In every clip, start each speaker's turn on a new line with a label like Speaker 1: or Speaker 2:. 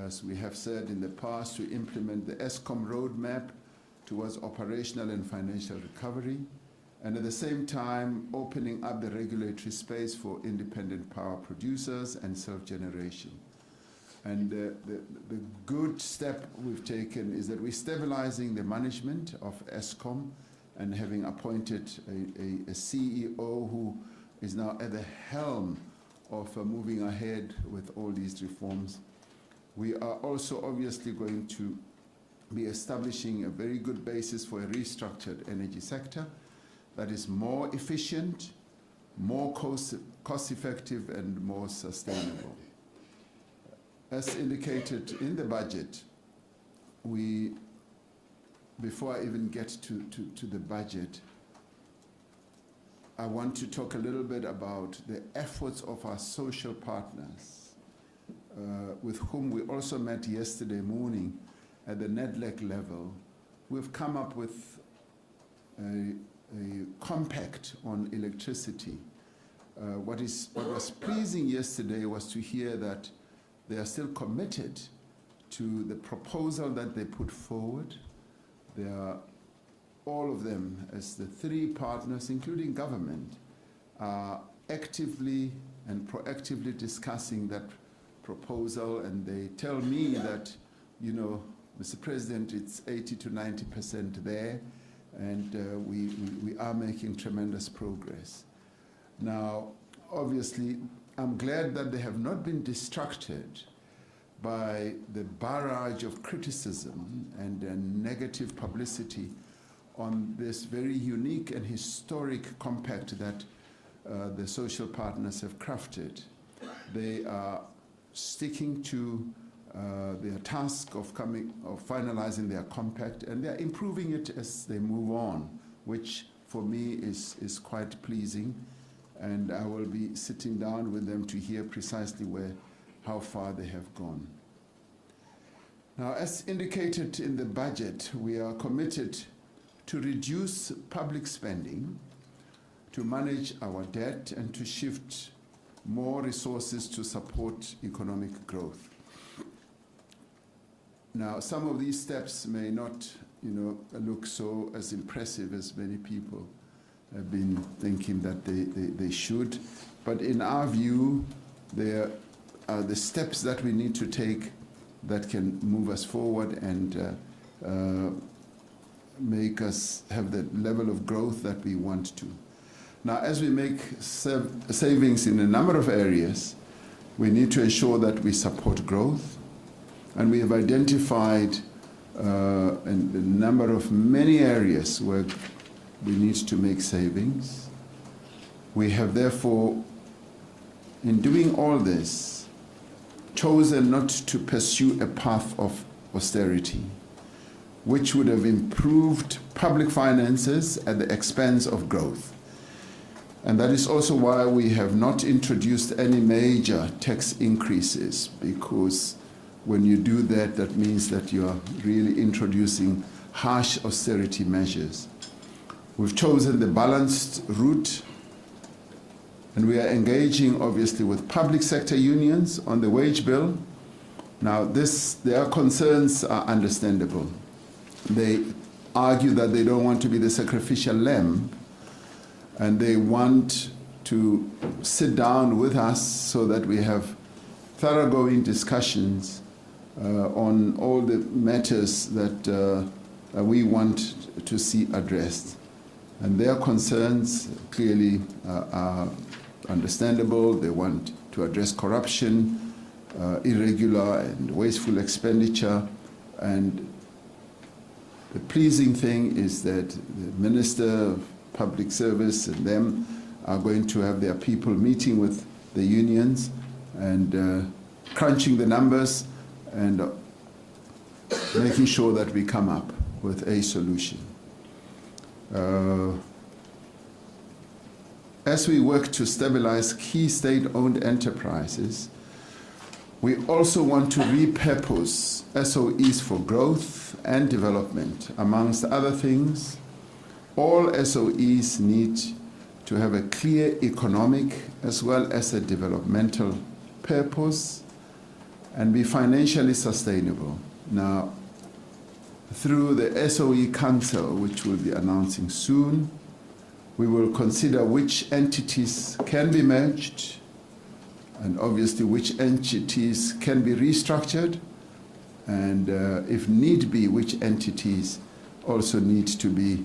Speaker 1: as we have said in the past, to implement the ESCOM roadmap towards operational and financial recovery, and at the same time opening up the regulatory space for independent power producers and self-generation. And the good step we've taken is that we're stabilizing the management of ESCOM and having appointed a CEO who is now at the helm of moving ahead with all these reforms. We are also obviously going to be establishing a very good basis for a restructured energy sector that is more efficient, more cost-effective, and more sustainable. As indicated in the budget, before I even get to the budget, I want to talk a little bit about the efforts of our social partners, with whom we also met yesterday morning at the NEDLEC level. We've come up with a compact on electricity. What was pleasing yesterday was to hear that they are still committed to the proposal that they put forward. They are, all of them, as the three partners, including government, are actively and proactively discussing that proposal, and they tell me that, you know, Mr. President, it's 80 to 90% there, and we are making tremendous progress. Now, obviously, I'm glad that they have not been distracted by the barrage of criticism and negative publicity on this very unique and historic compact that the social partners have crafted. They are sticking to their task of finalizing their compact, and they're improving it as they move on, which for me is quite pleasing. And I will be sitting down with them to hear precisely how far they have gone. Now, as indicated in the budget, we are committed to reduce public spending, to manage our debt, and to shift more resources to support economic growth. Now, some of these steps may not, look so as impressive as many people have been thinking that they should, but in our view, there are the steps that we need to take that can move us forward and make us have the level of growth that we want to. Now, as we make savings in a number of areas, we need to ensure that we support growth, and we have identified many areas where we need to make savings. We have therefore, in doing all this, chosen not to pursue a path of austerity, which would have improved public finances at the expense of growth. And that is also why we have not introduced any major tax increases, because when you do that, that means that you are really introducing harsh austerity measures. We've chosen the balanced route, and we are engaging, obviously, with public sector unions on the wage bill. Now, their concerns are understandable. They argue that they don't want to be the sacrificial lamb, and they want to sit down with us so that we have thoroughgoing discussions on all the matters that we want to see addressed. And their concerns clearly are understandable. They want to address corruption, irregular and wasteful expenditure. And the pleasing thing is that the Minister of Public Service and them are going to have their people meeting with the unions and crunching the numbers and making sure that we come up with a solution. As we work to stabilize key state-owned enterprises, we also want to repurpose SOEs for growth and development. Amongst other things, all SOEs need to have a clear economic as well as a developmental purpose, and be financially sustainable. Now, through the SOE Council, which we'll be announcing soon, we will consider which entities can be merged, and obviously which entities can be restructured, and if need be, which entities also need to be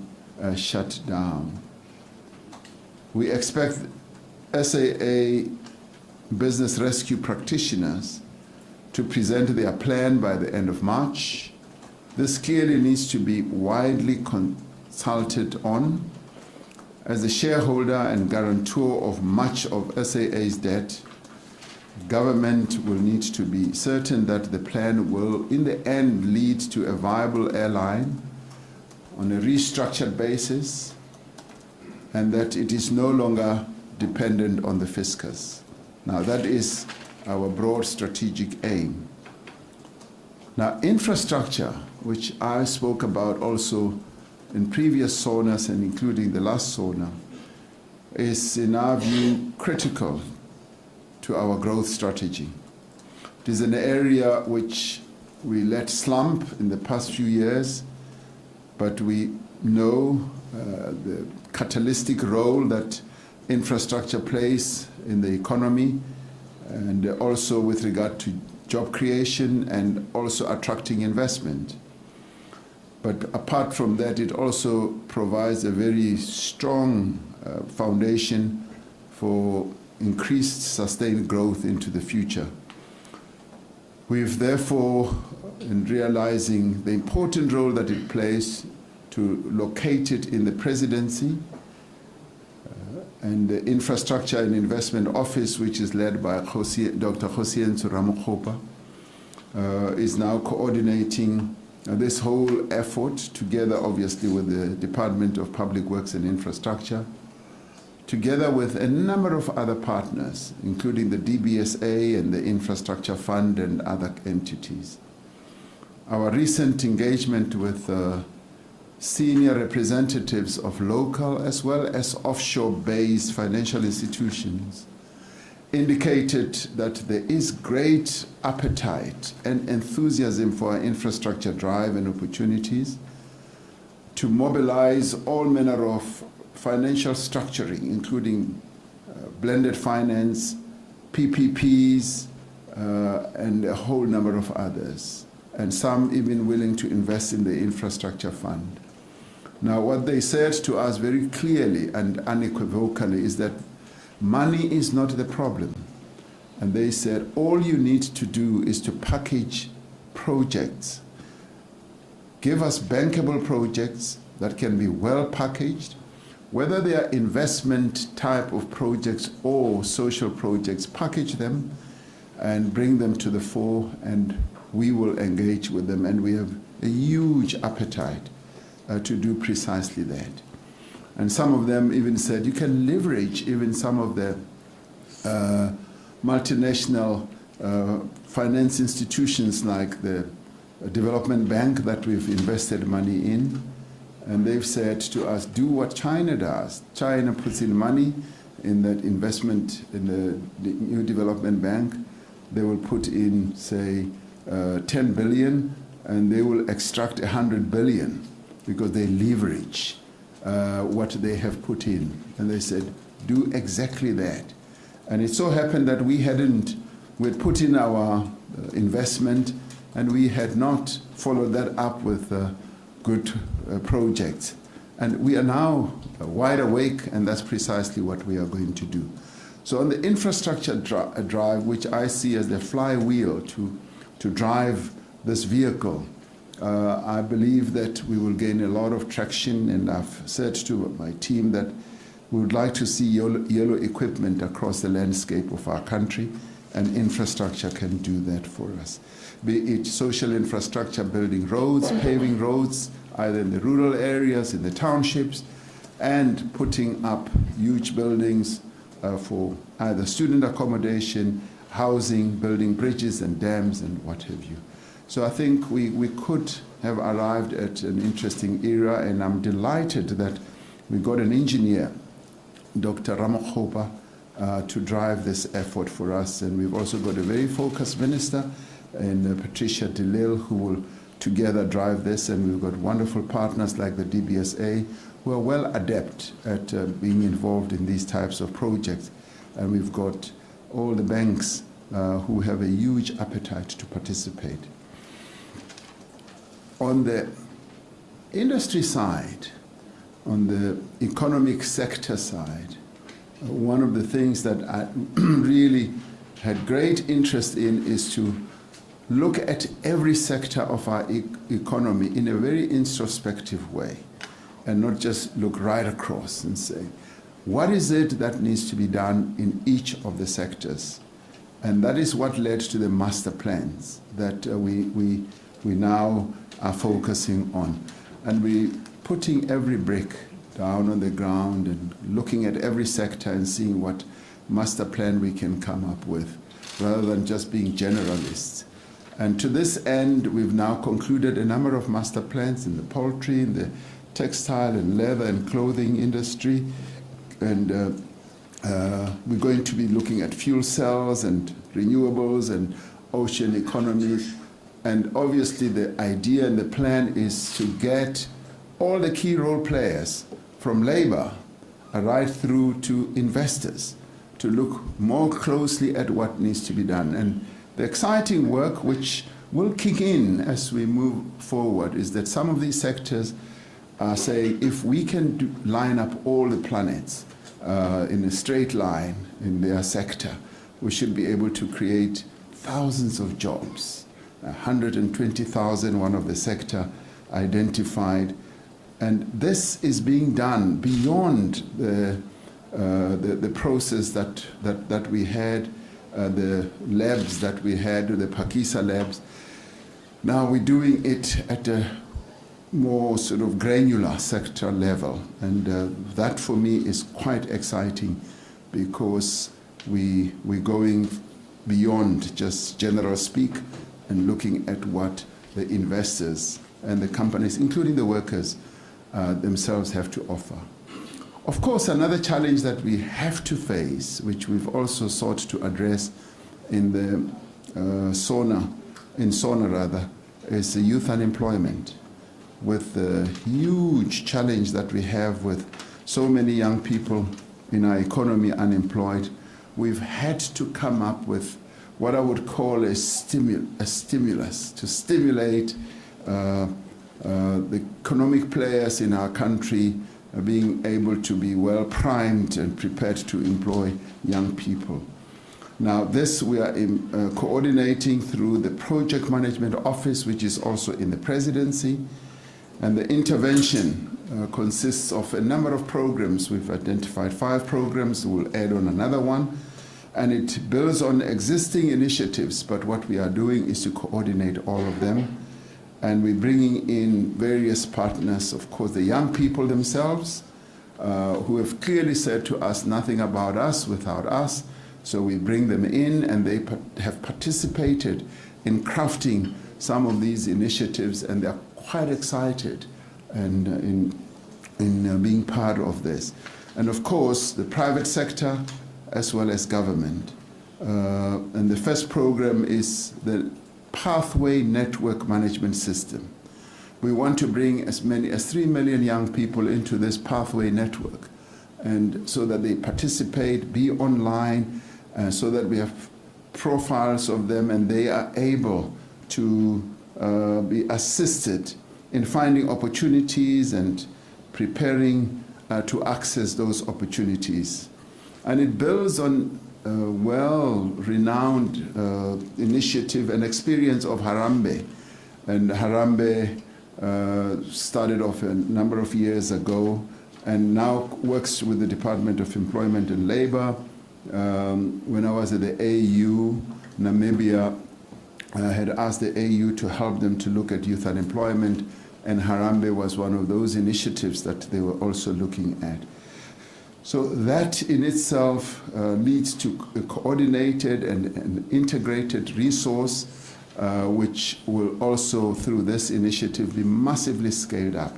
Speaker 1: shut down. We expect SAA business rescue practitioners to present their plan by the end of March. This clearly needs to be widely consulted on. As a shareholder and guarantor of much of SAA's debt, government will need to be certain that the plan will, in the end, lead to a viable airline on a restructured basis, and that it is no longer dependent on the fiscus. Now, that is our broad strategic aim. Now, infrastructure, which I spoke about also in previous SONAs and including the last SONA, is, in our view, critical to our growth strategy. It is an area which we let slump in the past few years, but we know the catalytic role that infrastructure plays in the economy, and also with regard to job creation and also attracting investment. But apart from that, it also provides a very strong foundation for increased sustained growth into the future. We've therefore, in realizing the important role that it plays, to locate it in the presidency, and the Infrastructure and Investment Office, which is led by Dr. Cyril Ramaphosa, is now coordinating this whole effort, together obviously with the Department of Public Works and Infrastructure, together with a number of other partners, including the DBSA and the Infrastructure Fund and other entities. Our recent engagement with senior representatives of local as well as offshore-based financial institutions indicated that there is great appetite and enthusiasm for our infrastructure drive and opportunities to mobilize all manner of financial structuring, including blended finance, PPPs, and a whole number of others, and some even willing to invest in the infrastructure fund. Now, what they said to us very clearly and unequivocally is that money is not the problem. And they said, all you need to do is to package projects. Give us bankable projects that can be well packaged, whether they are investment type of projects or social projects, package them and bring them to the fore, and we will engage with them. And we have a huge appetite to do precisely that. And some of them even said you can leverage even some of the multinational finance institutions like the Development Bank that we've invested money in. And they've said to us, do what China does. China puts in money in that investment in the new Development Bank. They will put in, say, 10 billion, and they will extract 100 billion because they leverage what they have put in. And they said, do exactly that. And it so happened that we'd put in our investment, and we had not followed that up with good projects. And we are now wide awake, and that's precisely what we are going to do. So on the infrastructure drive, which I see as the flywheel to drive this vehicle, I believe that we will gain a lot of traction, and I've said to my team that we would like to see yellow equipment across the landscape of our country, and infrastructure can do that for us. Be it social infrastructure, building roads, paving roads, either in the rural areas, in the townships, and putting up huge buildings for either student accommodation, housing, building bridges and dams and what have you. So I think we could have arrived at an interesting era, and I'm delighted that we got an engineer, Dr. Ramaphosa, to drive this effort for us. And we've also got a very focused minister, and Patricia DeLille, who will together drive this, and we've got wonderful partners like the DBSA who are well adept at being involved in these types of projects, and we've got all the banks who have a huge appetite to participate. On the industry side, on the economic sector side, one of the things that I really had great interest in is to look at every sector of our economy in a very introspective way and not just look right across and say, what is it that needs to be done in each of the sectors? And that is what led to the master plans that we now are focusing on. And we're putting every brick down on the ground and looking at every sector and seeing what master plan we can come up with, rather than just being generalists. And to this end, we've now concluded a number of master plans in the poultry, in the textile and leather and clothing industry. And we're going to be looking at fuel cells and renewables and ocean economies. And obviously the idea and the plan is to get all the key role players from labor right through to investors to look more closely at what needs to be done. And the exciting work which will kick in as we move forward is that some of these sectors are saying, if we can line up all the planets in a straight line in their sector, we should be able to create thousands of jobs. 120,000, one of the sector identified. And this is being done beyond the process that we had, the labs that we had, the Pakisa labs. Now we're doing it at a more sort of granular sector level. And that for me is quite exciting, because we're going beyond just general speak and looking at what the investors and the companies, including the workers, themselves have to offer. Of course, another challenge that we have to face, which we've also sought to address in the SONA, is the youth unemployment. With the huge challenge that we have with so many young people in our economy unemployed, we've had to come up with what I would call a stimulus to stimulate the economic players in our country being able to be well primed and prepared to employ young people. Now this we are coordinating through the Project Management Office, which is also in the Presidency, and the intervention consists of a number of programs. We've identified 5 programs, we'll add on another one, and it builds on existing initiatives, but what we are doing is to coordinate all of them. And we're bringing in various partners, of course, the young people themselves, who have clearly said to us, nothing about us without us. So we bring them in, and they have participated in crafting some of these initiatives, and they're quite excited and in being part of this. And of course, the private sector as well as government. And the first program is the Pathway Network Management System. We want to bring as many as 3 million young people into this pathway network, and so that they participate, be online, so that we have profiles of them and they are able to be assisted in finding opportunities and preparing to access those opportunities. And it builds on well-renowned initiative and experience of Harambee. And Harambee started off a number of years ago and now works with the Department of Employment and Labor. When I was at the AU, Namibia had asked the AU to help them to look at youth unemployment, and Harambee was one of those initiatives that they were also looking at. So that in itself leads to a coordinated and integrated resource, which will also, through this initiative, be massively scaled up.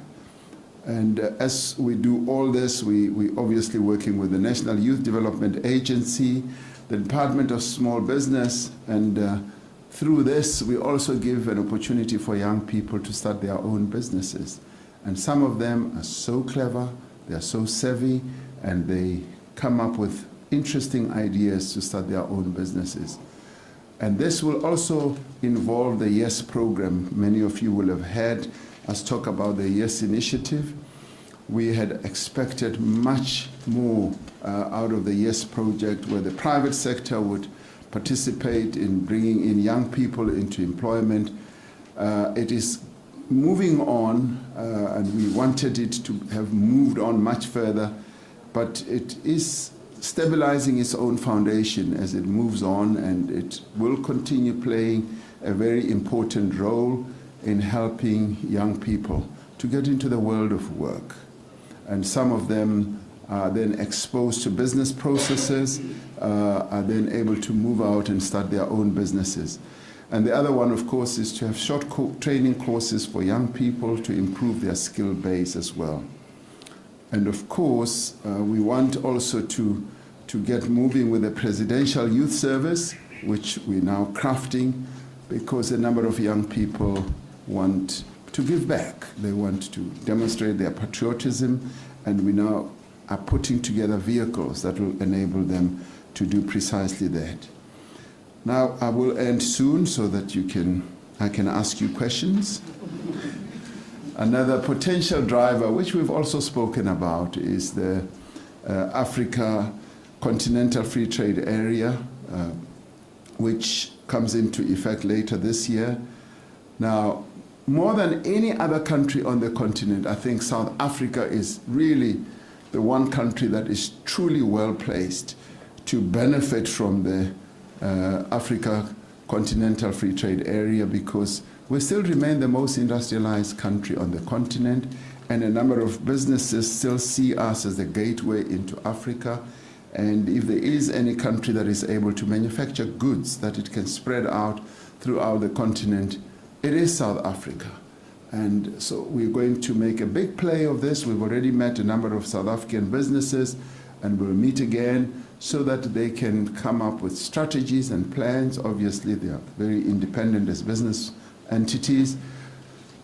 Speaker 1: And as we do all this, we obviously working with the National Youth Development Agency, the Department of Small Business, and through this, we also give an opportunity for young people to start their own businesses. And some of them are so clever, they are so savvy, and they come up with interesting ideas to start their own businesses. And this will also involve the YES program. Many of you will have heard us talk about the YES initiative. We had expected much more out of the YES project, where the private sector would participate in bringing in young people into employment. It is moving on, and we wanted it to have moved on much further, but it is stabilizing its own foundation as it moves on, and it will continue playing a very important role in helping young people to get into the world of work. And some of them are then exposed to business processes, are then able to move out and start their own businesses. And the other one, of course, is to have short training courses for young people to improve their skill base as well. And of course, we want also to get moving with the Presidential Youth Service, which we're now crafting, because a number of young people want to give back. They want to demonstrate their patriotism, and we now are putting together vehicles that will enable them to do precisely that. Now, I will end soon so that I can ask you questions. Another potential driver, which we've also spoken about, is the Africa Continental Free Trade Area, which comes into effect later this year. Now, more than any other country on the continent, I think South Africa is really the one country that is truly well placed to benefit from the Africa Continental Free Trade Area, because we still remain the most industrialized country on the continent, and a number of businesses still see us as the gateway into Africa. And if there is any country that is able to manufacture goods that it can spread out throughout the continent, it is South Africa. And so we're going to make a big play of this. We've already met a number of South African businesses, and we'll meet again so that they can come up with strategies and plans. Obviously, they are very independent as business entities,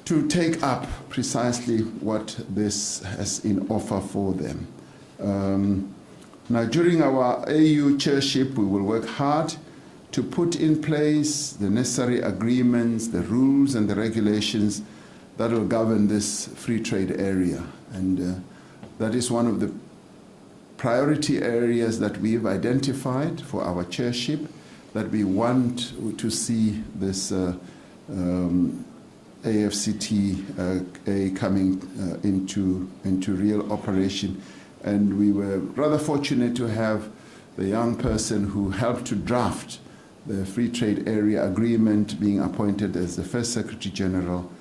Speaker 1: to take up precisely what this has in offer for them. Now, during our AU chairship, we will work hard to put in place the necessary agreements, the rules and the regulations that will govern this free trade area. And that is one of the priority areas that we've identified for our chairship, that we want to see this AFCTA coming into real operation. And we were rather fortunate to have the young person who helped to draft the Free Trade Area Agreement being appointed as the first Secretary General.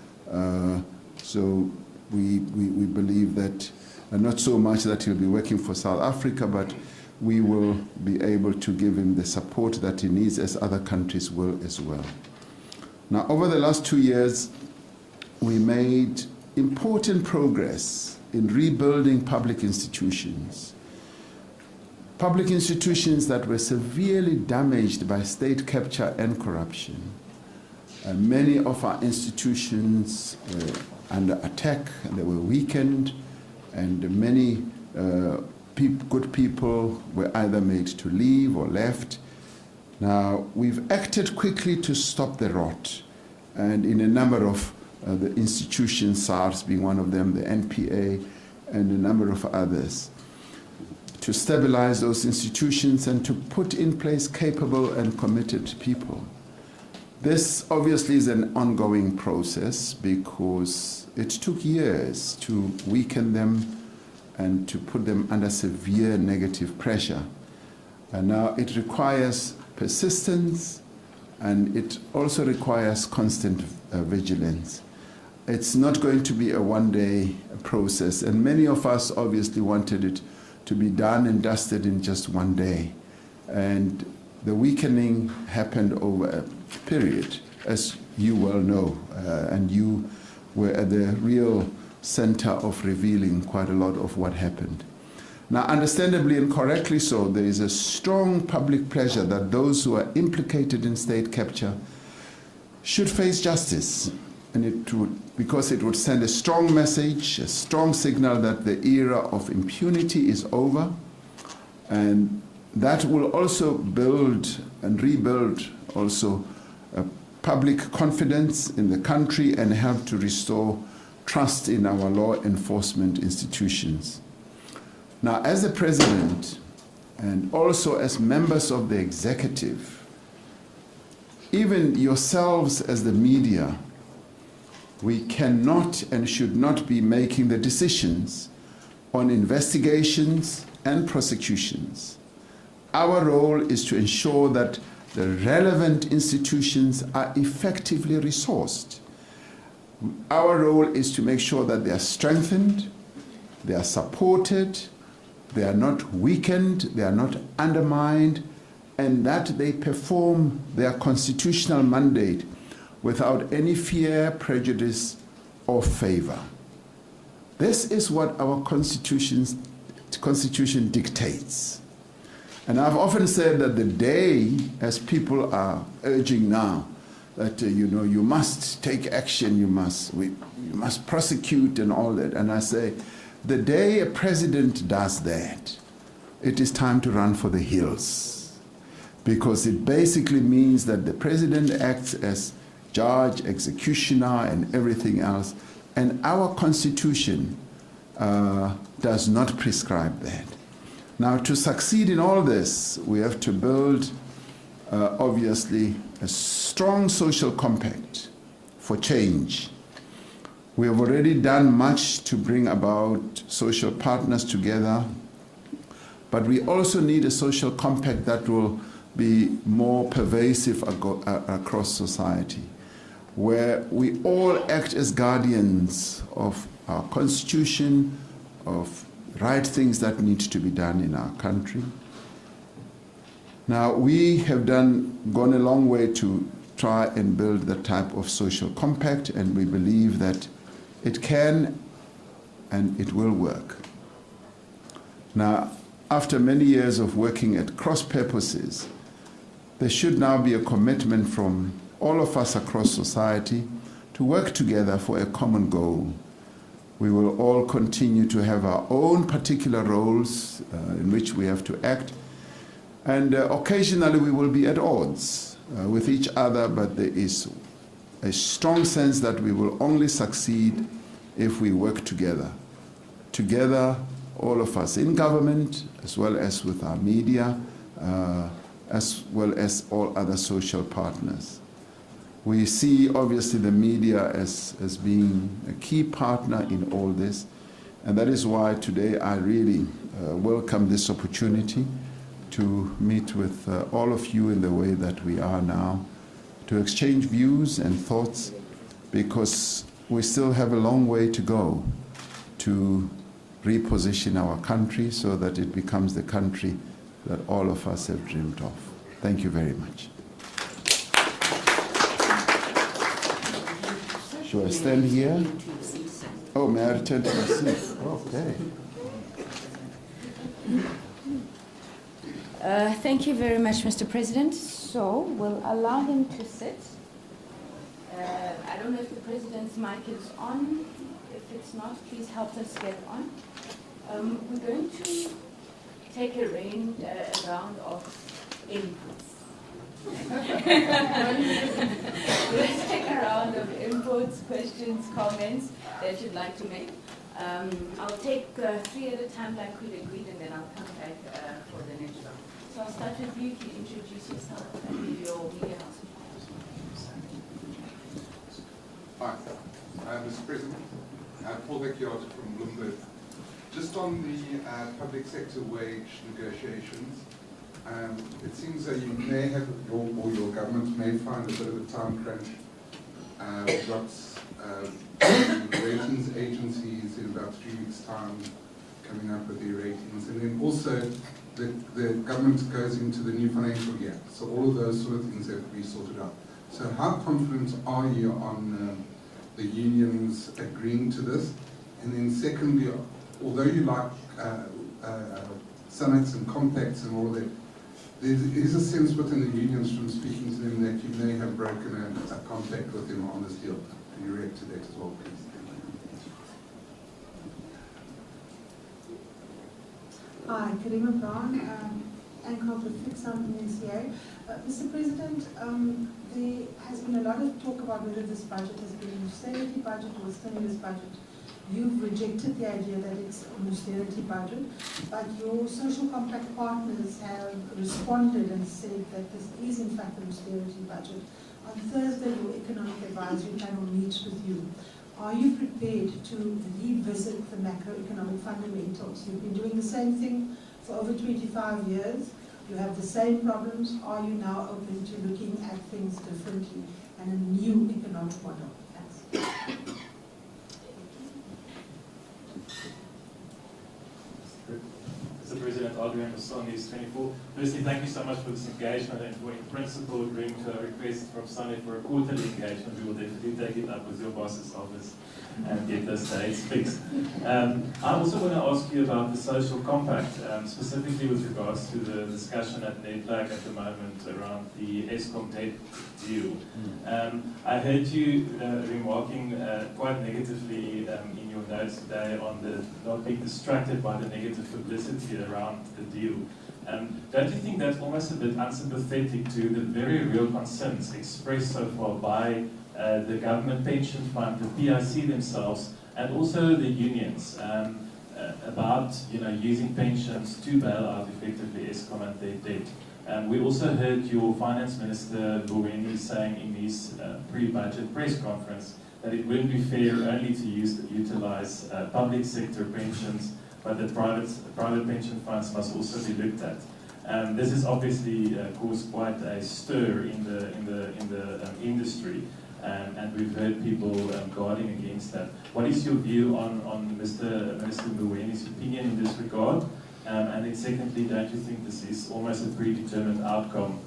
Speaker 1: So we believe that, not so much that he'll be working for South Africa, but we will be able to give him the support that he needs, as other countries will as well. Now, over the last 2 years, we made important progress in rebuilding public institutions. Public institutions that were severely damaged by state capture and corruption. Many of our institutions were under attack, and they were weakened, and many good people were either made to leave or left. Now, we've acted quickly to stop the rot, and in a number of the institutions, SARS being one of them, the NPA, and a number of others, to stabilize those institutions and to put in place capable and committed people. This obviously is an ongoing process, because it took years to weaken them and to put them under severe negative pressure. And now it requires persistence, and it also requires constant vigilance. It's not going to be a one-day process, and many of us obviously wanted it to be done and dusted in just one day. And the weakening happened over a period, as you well know, and you were at the real center of revealing quite a lot of what happened. Now, understandably and correctly so, there is a strong public pleasure that those who are implicated in state capture should face justice. And it would, because it would send a strong message, a strong signal that the era of impunity is over. And that will also build and rebuild also public confidence in the country and help to restore trust in our law enforcement institutions. Now, as the President and also as members of the executive, even yourselves as the media, we cannot and should not be making the decisions on investigations and prosecutions. Our role is to ensure that the relevant institutions are effectively resourced. Our role is to make sure that they are strengthened, they are supported, they are not weakened, they are not undermined, and that they perform their constitutional mandate without any fear, prejudice, or favor. This is what our Constitution dictates. And I've often said that the day, as people are urging now, that you must take action, you must prosecute and all that. And I say, the day a president does that, it is time to run for the hills, because it basically means that the president acts as judge, executioner, and everything else, and our Constitution does not prescribe that. Now, to succeed in all this, we have to build, obviously, a strong social compact for change. We have already done much to bring about social partners together, but we also need a social compact that will be more pervasive across society, where we all act as guardians of our Constitution, of right things that need to be done in our country. Now, we have gone a long way to try and build that type of social compact, and we believe that it can and it will work. Now, after many years of working at cross purposes, there should now be a commitment from all of us across society to work together for a common goal. We will all continue to have our own particular roles in which we have to act, and occasionally we will be at odds with each other, but there is a strong sense that we will only succeed if we work together. Together, all of us in government, as well as with our media, as well as all other social partners. We see, obviously, the media as being a key partner in all this, and that is why today I really welcome this opportunity to meet with all of you in the way that we are now, to exchange views and thoughts, because we still have a long way to go to reposition our country so that it becomes the country that all of us have dreamed of. Thank you very much. Should I stand here? Oh, may I return to my seat? Okay.
Speaker 2: Thank you very much, Mr. President. So we'll allow him to sit. I don't know if the President's mic is on. If it's not, please help us get on. We're going to take a round of inputs. Let's take a round of inputs, questions, comments that you'd like to make. I'll take 3 at a time like we'd agreed, and then I'll come back for the next round. So I'll start with you. Can you introduce yourself and your media house?
Speaker 3: Hi, Mr. President. Paul Becchiard from Bloomberg. Just on the public sector wage negotiations, it seems that you may have, your government may find a bit of a time crunch. We've got ratings agencies in about 3 weeks' time coming up with their ratings, and then also the government goes into the new financial year. So all of those sort of things have to be sorted out. So how confident are you on the unions agreeing to this? And then secondly, although you like summits and compacts and all of that, there is a sense within the unions from speaking to them that you may have broken a contact with them on this deal. Can you react to that as well, please?
Speaker 4: Hi, Karima Brown, anchor of the Fix on NCA. Mr. President, there has been a lot of talk about whether this budget has been an austerity budget or a stimulus budget. You've rejected the idea that it's an austerity budget, but your social compact partners have responded and said that this is in fact an austerity budget. On Thursday, your economic advisory panel meets with you. Are you prepared to revisit the macroeconomic fundamentals? You've been doing the same thing for over 25 years. You have the same problems. Are you now open to looking at things differently and a new economic model? Thanks.
Speaker 5: Mr. President, Adrian Masson, News 24. Firstly, thank you so much for this engagement and for, in principle, agreeing to a request from SANEF for a quarterly engagement. We will definitely take it up with your boss's office and get those dates fixed. I also want to ask you about the social compact, specifically with regards to the discussion at NEDLAC at the moment around the Eskom debt deal. I heard you remarking quite negatively in your notes today on the not being distracted by the negative publicity around the deal. Don't you think that's almost a bit unsympathetic to the very real concerns expressed so far by the government pension fund, the PIC themselves, and also the unions about using pensions to bail out effectively Eskom and their debt? We also heard your finance minister Mboweni saying in his pre-budget press conference that it wouldn't be fair only to utilize public sector pensions, but that private pension funds must also be looked at. This has obviously caused quite a stir in the industry, and we've heard people guarding against that. What is your view on Minister Mboweni's opinion in this regard? And then secondly, don't you think this is almost a predetermined outcome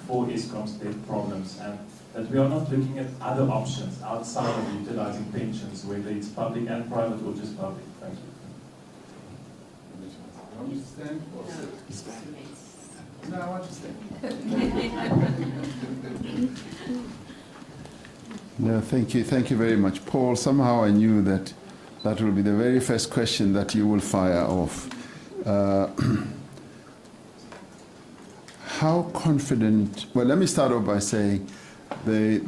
Speaker 5: for Eskom's debt problems, and that we are not looking at other options outside of utilizing pensions, whether it's public and private or just public? Thank you.
Speaker 1: Want me to stand? No, I want to stand. No, thank you. Thank you very much. Paul, somehow I knew that that will be the very first question that you will fire off. How confident, well, let me start off by saying the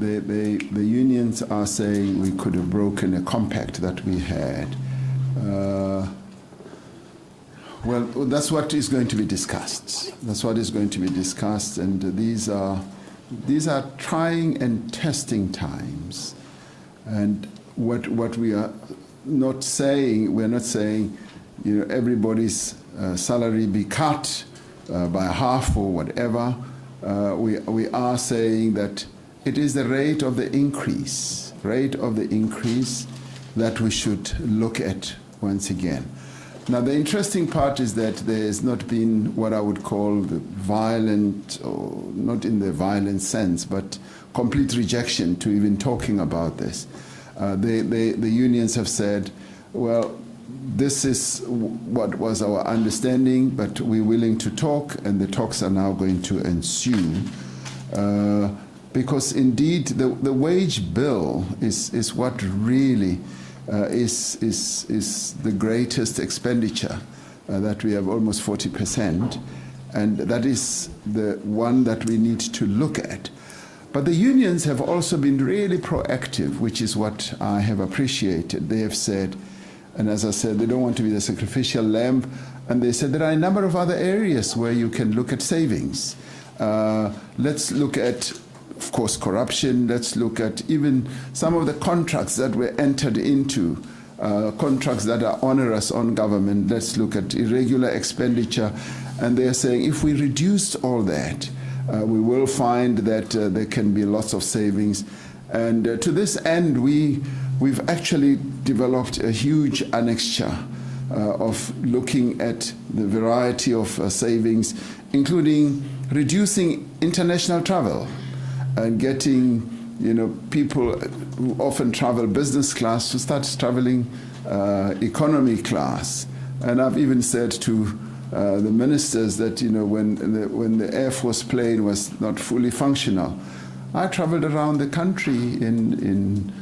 Speaker 1: unions are saying we could have broken a compact that we had. Well, that's what is going to be discussed. That's what is going to be discussed, and these are trying and testing times. And what we are not saying, we're not saying, everybody's salary be cut by half or whatever. We are saying that it is the rate of the increase that we should look at once again. Now, the interesting part is that there has not been what I would call the violent, or not in the violent sense, but complete rejection to even talking about this. The unions have said, well, this is what was our understanding, but we're willing to talk, and the talks are now going to ensue. Because indeed, the wage bill is what really is the greatest expenditure that we have, almost 40%, and that is the one that we need to look at. But the unions have also been really proactive, which is what I have appreciated. They have said, and as I said, they don't want to be the sacrificial lamb, and they said there are a number of other areas where you can look at savings. Let's look at, of course, corruption. Let's look at even some of the contracts that were entered into, contracts that are onerous on government. Let's look at irregular expenditure. And they are saying if we reduced all that, we will find that there can be lots of savings. And to this end, we've actually developed a huge annexure of looking at the variety of savings, including reducing international travel and getting people who often travel business class to start traveling economy class. And I've even said to the ministers that, when the Air Force plane was not fully functional, I traveled around the country in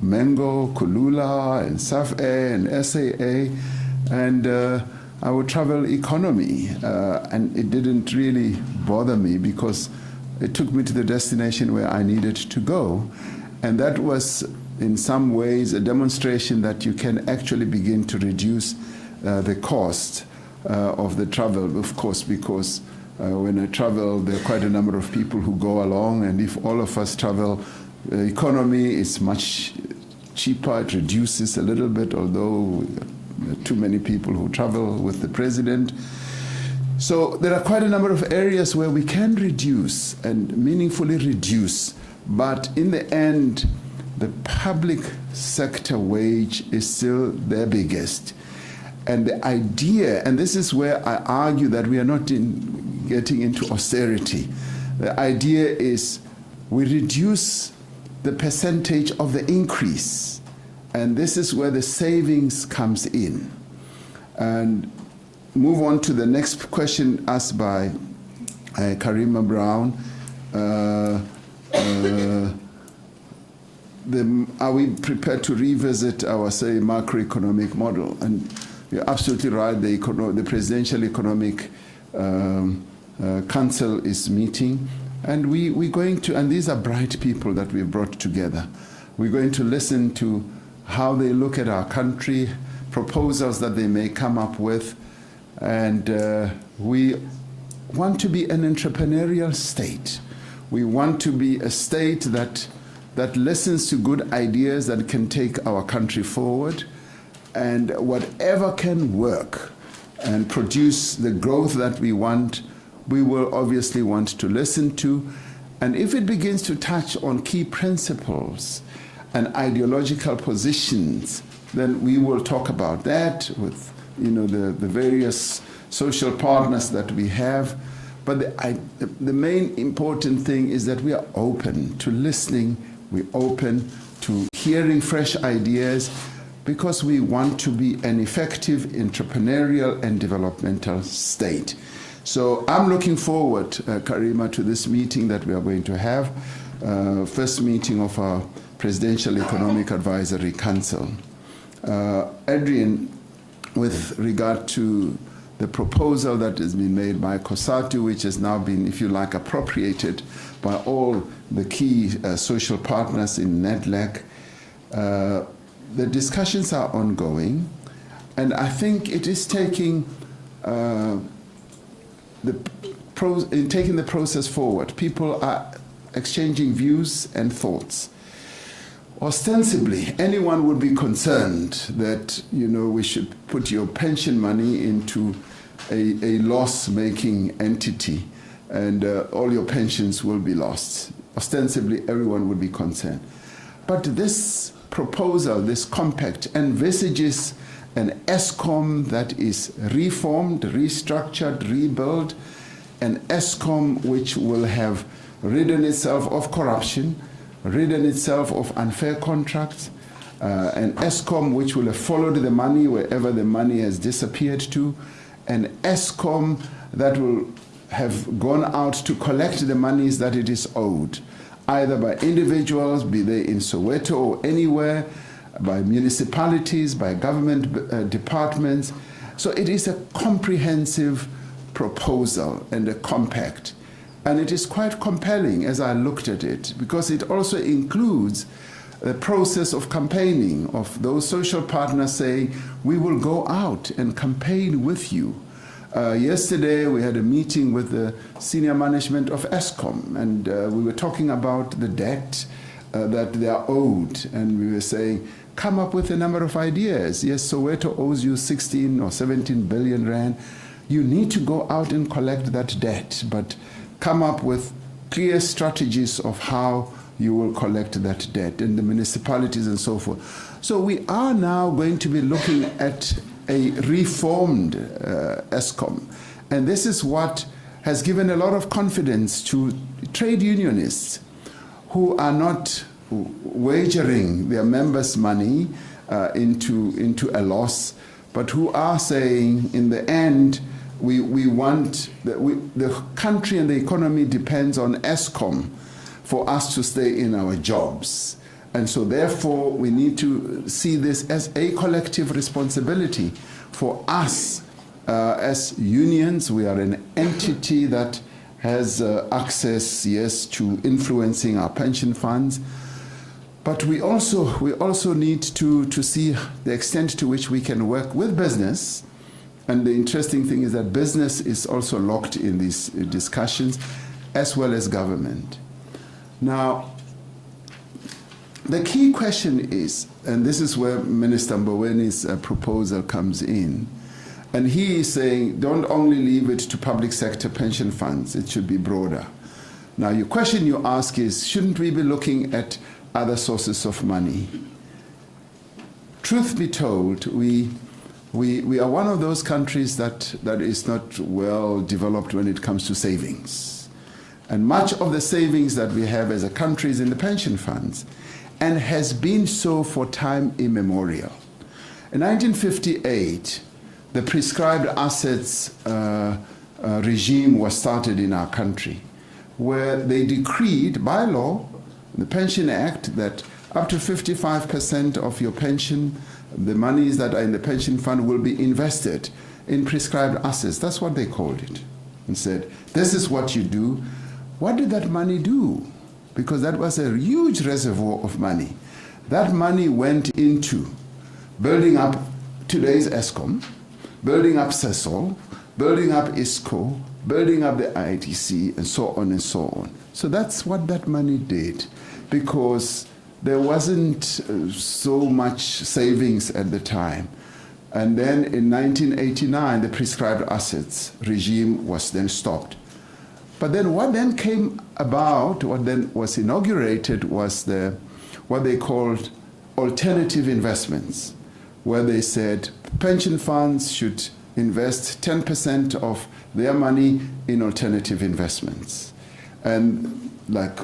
Speaker 1: Mengo, Kulula, and SAFA, and SAA, and I would travel economy, and it didn't really bother me because it took me to the destination where I needed to go. And that was, in some ways, a demonstration that you can actually begin to reduce the cost of the travel, of course, because when I travel, there are quite a number of people who go along, and if all of us travel, economy is much cheaper. It reduces a little bit, although there are too many people who travel with the president. So there are quite a number of areas where we can reduce and meaningfully reduce, but in the end, the public sector wage is still their biggest. And the idea, and this is where I argue that we are not getting into austerity. The idea is we reduce the percentage of the increase, and this is where the savings comes in. And move on to the next question asked by Karima Brown. Are we prepared to revisit our, say, macroeconomic model? And you're absolutely right. The Presidential Economic Council is meeting, and we're going to, and these are bright people that we've brought together. We're going to listen to how they look at our country, proposals that they may come up with, and we want to be an entrepreneurial state. We want to be a state that listens to good ideas that can take our country forward, and whatever can work and produce the growth that we want, we will obviously want to listen to. And if it begins to touch on key principles and ideological positions, then we will talk about that with the various social partners that we have. But the main important thing is that we are open to listening, we're open to hearing fresh ideas, because we want to be an effective entrepreneurial and developmental state. So I'm looking forward, Karima, to this meeting that we are going to have, first meeting of our Presidential Economic Advisory Council. Adrian, with regard to the proposal that has been made by COSATU, which has now been, if you like, appropriated by all the key social partners in NEDLAC, the discussions are ongoing, and I think it is taking the process forward. People are exchanging views and thoughts. Ostensibly, anyone would be concerned that we should put your pension money into a loss-making entity, and all your pensions will be lost. Ostensibly, everyone would be concerned. But this proposal, this compact, envisages an ESCOM that is reformed, restructured, rebuilt, an ESCOM which will have ridden itself of corruption, ridden itself of unfair contracts, an ESCOM which will have followed the money wherever the money has disappeared to, an ESCOM that will have gone out to collect the monies that it is owed, either by individuals, be they in Soweto or anywhere, by municipalities, by government departments. So it is a comprehensive proposal and a compact. And it is quite compelling as I looked at it, because it also includes the process of campaigning, of those social partners saying, we will go out and campaign with you. Yesterday, we had a meeting with the senior management of ESCOM, and we were talking about the debt that they are owed, and we were saying, come up with a number of ideas. Yes, Soweto owes you 16 or 17 billion rand. You need to go out and collect that debt, but come up with clear strategies of how you will collect that debt, and the municipalities and so forth. So we are now going to be looking at a reformed ESCOM. And this is what has given a lot of confidence to trade unionists who are not wagering their members' money into a loss, but who are saying in the end, we want, the country and the economy depends on Eskom for us to stay in our jobs. And so therefore we need to see this as a collective responsibility for us as unions. We are an entity that has access, yes, to influencing our pension funds. But we also need to see the extent to which we can work with business. And the interesting thing is that business is also locked in these discussions, as well as government. Now, the key question is, and this is where Minister Mbowene's proposal comes in, and he is saying, don't only leave it to public sector pension funds, it should be broader. Now, your question you ask is, shouldn't we be looking at other sources of money? Truth be told, we are one of those countries that is not well developed when it comes to savings. And much of the savings that we have as a country is in the pension funds, and has been so for time immemorial. In 1958, the prescribed assets regime was started in our country, where they decreed by law, the Pension Act, that up to 55% of your pension, the monies that are in the pension fund, will be invested in prescribed assets. That's what they called it, and said, this is what you do. What did that money do? Because that was a huge reservoir of money. That money went into building up today's Eskom, building up CESOL, building up ISCO, building up the ITC, and so on and so on. So that's what that money did, because there wasn't so much savings at the time. And then in 1989, the prescribed assets regime was then stopped. But then what then came about, what then was inaugurated, was what they called alternative investments, where they said pension funds should invest 10% of their money in alternative investments. And like,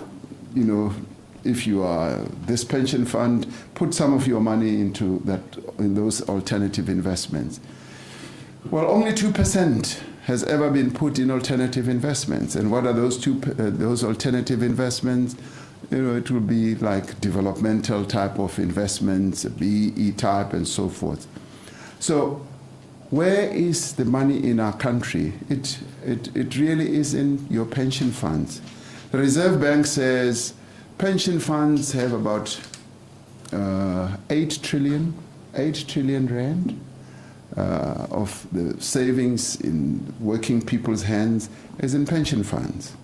Speaker 1: you know, if you are this pension fund, put some of your money into those alternative investments. Well, only 2% has ever been put in alternative investments. And what are those alternative investments? You know, it will be like developmental type of investments, BE type, and so forth. So where is the money in our country? It really is in your pension funds. The Reserve Bank says pension funds have about 8 trillion rand of the savings in working people's hands is in pension funds.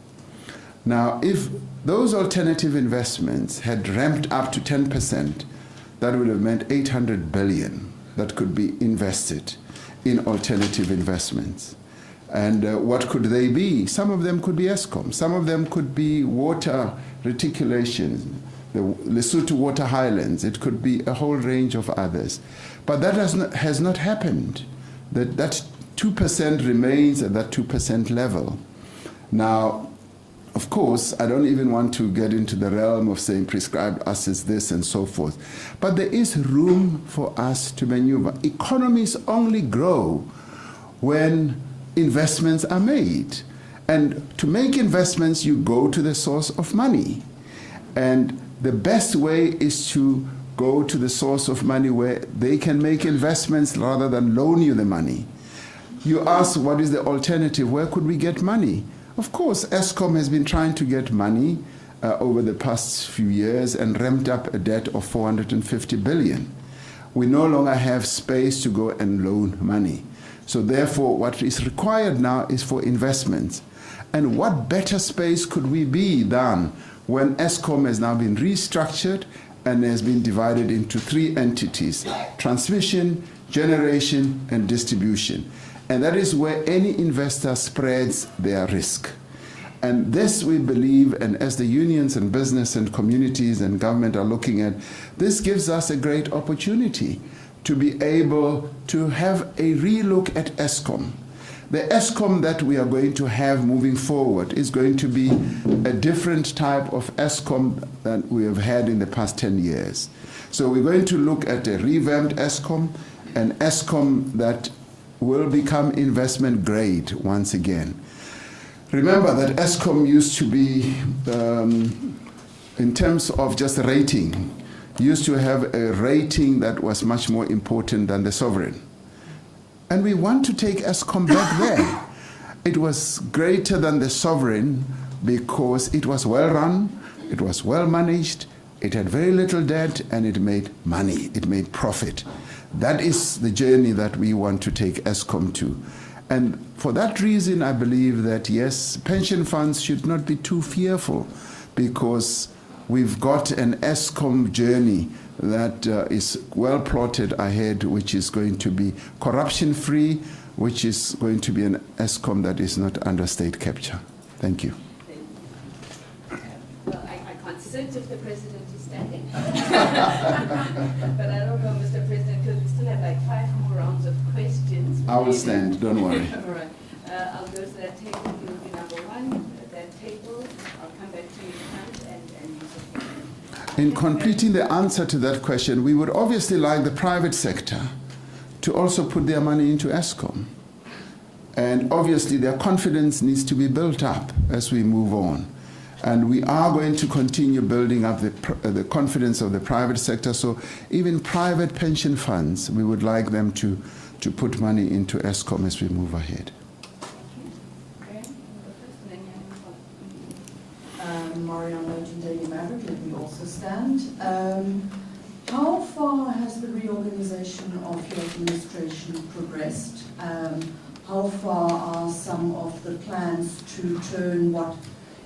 Speaker 1: Now, if those alternative investments had ramped up to 10%, that would have meant 800 billion that could be invested in alternative investments. And what could they be? Some of them could be Eskom. Some of them could be water reticulation, the Lesotho Water Highlands. It could be a whole range of others. But that has not happened. That 2% remains at that 2% level. Now, of course, I don't even want to get into the realm of saying prescribed assets this and so forth. But there is room for us to maneuver. Economies only grow when investments are made. And to make investments, you go to the source of money. And the best way is to go to the source of money where they can make investments rather than loan you the money. You ask, what is the alternative? Where could we get money? Of course, Eskom has been trying to get money over the past few years and ramped up a debt of 450 billion. We no longer have space to go and loan money. So therefore, what is required now is for investments. And what better space could we be than when Eskom has now been restructured and has been divided into 3 entities: transmission, generation, and distribution. And that is where any investor spreads their risk. And this we believe, and as the unions and business and communities and government are looking at, this gives us a great opportunity to be able to have a relook at Eskom. The Eskom that we are going to have moving forward is going to be a different type of Eskom than we have had in the past 10 years. So we're going to look at a revamped Eskom, an ESCOM that will become investment grade once again. Remember that ESCOM used to be, in terms of just rating, used to have a rating that was much more important than the sovereign. And we want to take ESCOM back there. It was greater than the sovereign because it was well run, it was well managed, it had very little debt, and it made money, it made profit. That is the journey that we want to take ESCOM to. And for that reason, I believe that, yes, pension funds should not be too fearful, because we've got an ESCOM journey that is well plotted ahead, which is going to be corruption-free, which is going to be an ESCOM that is not under state capture. Thank you.
Speaker 2: Well, I can't sit if the president is standing. But I don't know, Mr. President, because we still have like 5 more rounds of questions.
Speaker 1: I will stand, don't worry.
Speaker 2: All right. I'll go to that table. You'll be number 1 at that table. I'll come back to you in front and
Speaker 1: In completing the answer to that question, we would obviously like the private sector to also put their money into ESCOM. And obviously their confidence needs to be built up as we move on. And we are going to continue building up the confidence of the private sector. So even private pension funds, we would like them to put money into ESCOM as we move ahead.
Speaker 6: Mariano Daily Maverick, let me also stand. How far has the reorganization of your administration progressed? How far are some of the plans to turn what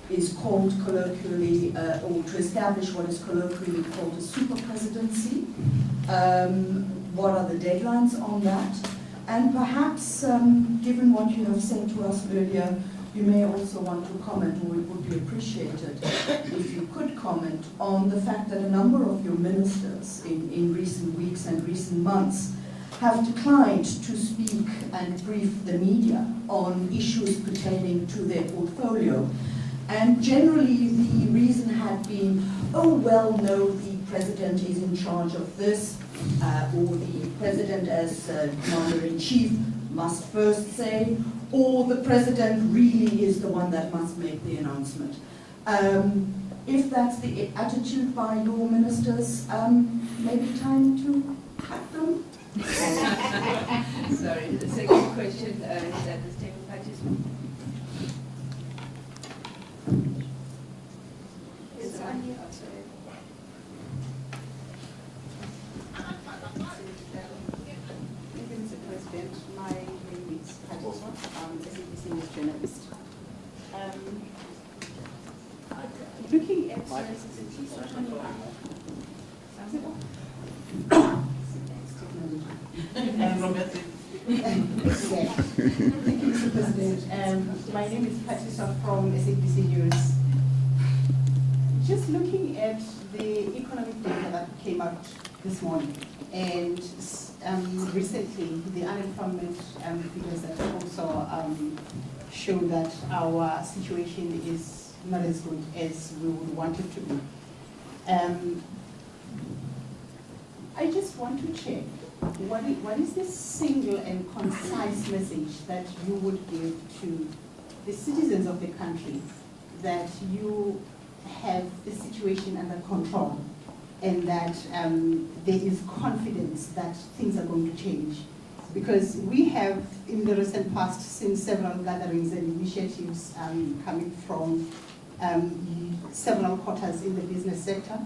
Speaker 6: is called colloquially, or to establish what is colloquially called a super presidency? What are the deadlines on that? And perhaps, given what you have said to us earlier, you may also want to comment, or it would be appreciated if you could comment on the fact that a number of your ministers in recent weeks and recent months have declined to speak and brief the media on issues pertaining to their portfolio. And generally the reason had been, oh well, no, the president is in charge of this, or the president as commander-in-chief must first say, or the president really is the one that must make the announcement. If that's the attitude by your ministers, maybe time to cut them?
Speaker 2: Sorry, the second question is at this table, participant. It's on here.
Speaker 7: Thank you, Mr. President. My name is Patricia. I'm a SABC news journalist. Looking at Thank you, Mr. President. My name is Patricia from SABC News. Just looking at the economic data that came out this morning, and recently the unemployment figures that also show that our situation is not as good as we would want it to be. I just want to check, what is the single and concise message that you would give to the citizens of the country that you have the situation under control and that there is confidence that things are going to change? Because we have, in the recent past, seen several gatherings and initiatives coming from several quarters in the business sector,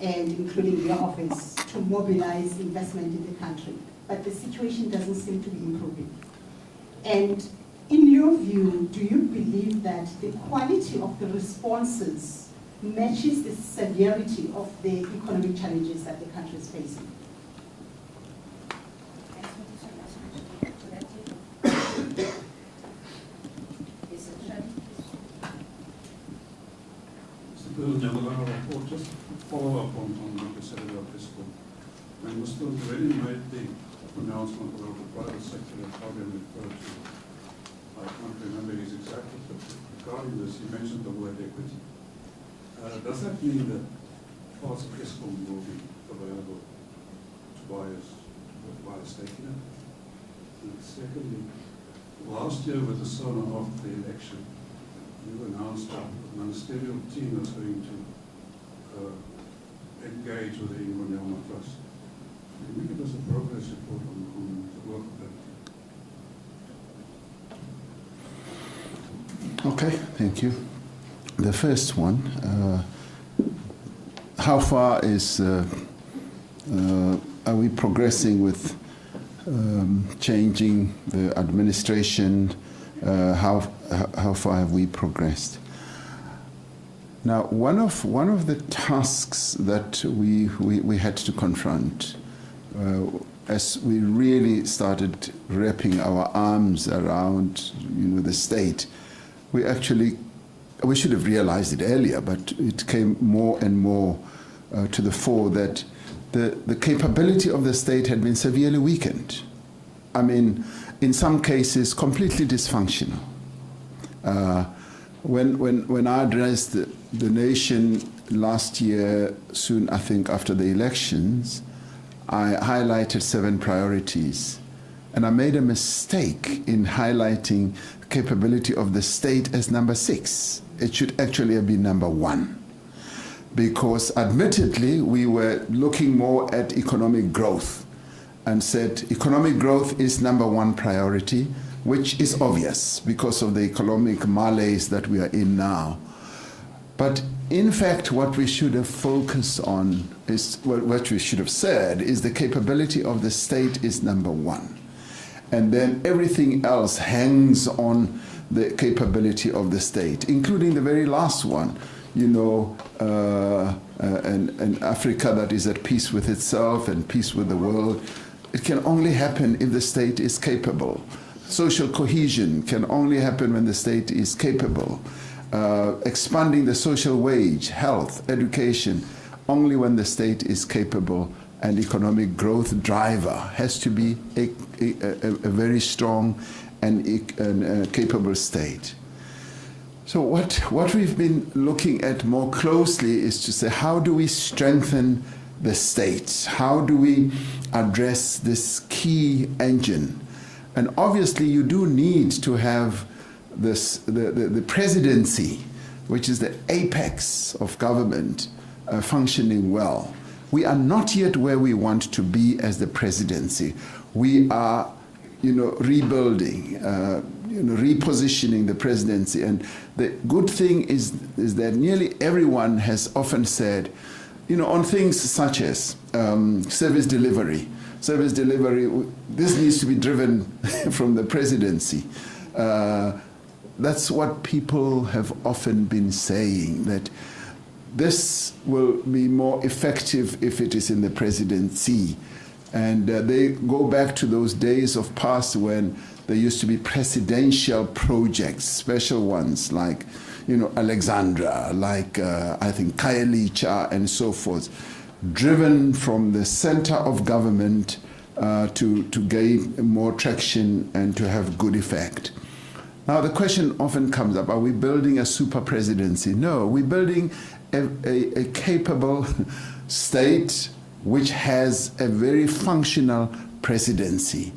Speaker 7: and including your office, to mobilize investment in the country. But the situation doesn't seem to be improving. And in your view, do you believe that the quality of the responses matches the severity of the economic challenges that the country is facing?
Speaker 8: Just follow up on what you said about ESCOM. When Mr. already made the announcement about the private sector that Fabian referred to, I can't remember his exact, but regarding this, he mentioned the word equity. Does that mean that parts of ESCOM will be available to buyers via stake in it. And secondly, last year with the saga after the election, you announced that the ministerial team was going to engage with the Ingonyama Trust. Can you give us a progress report on the work of that?
Speaker 1: Okay, thank you. The first one, how far are we progressing with changing the administration? How far have we progressed? Now, one of the tasks that we had to confront as we really started wrapping our arms around, the state, we should have realized it earlier, but it came more and more to the fore that the capability of the state had been severely weakened. I mean, in some cases, completely dysfunctional. When I addressed the nation last year, soon I think after the elections, I highlighted 7 priorities. And I made a mistake in highlighting the capability of the state as number 6. It should actually have been number 1. Because admittedly, we were looking more at economic growth and said economic growth is number 1 priority, which is obvious because of the economic malaise that we are in now. But in fact, what we should have focused on is, what we should have said is the capability of the state is number 1. And then everything else hangs on the capability of the state, including the very last one, and Africa that is at peace with itself and peace with the world. It can only happen if the state is capable. Social cohesion can only happen when the state is capable. Expanding the social wage, health, education, only when the state is capable. And economic growth driver has to be a very strong and capable state. So what we've been looking at more closely is to say, how do we strengthen the state? How do we address this key engine? And obviously you do need to have the presidency, which is the apex of government, functioning well. We are not yet where we want to be as the presidency. We are, rebuilding, repositioning the presidency. And the good thing is that nearly everyone has often said, on things such as service delivery, this needs to be driven from the presidency. That's what people have often been saying, that this will be more effective if it is in the presidency. And they go back to those days of past when there used to be presidential projects, special ones like, Alexandra, like I think Khayelitsha and so forth, driven from the center of government to gain more traction and to have good effect. Now the question often comes up, are we building a super presidency? No, we're building a capable state which has a very functional presidency.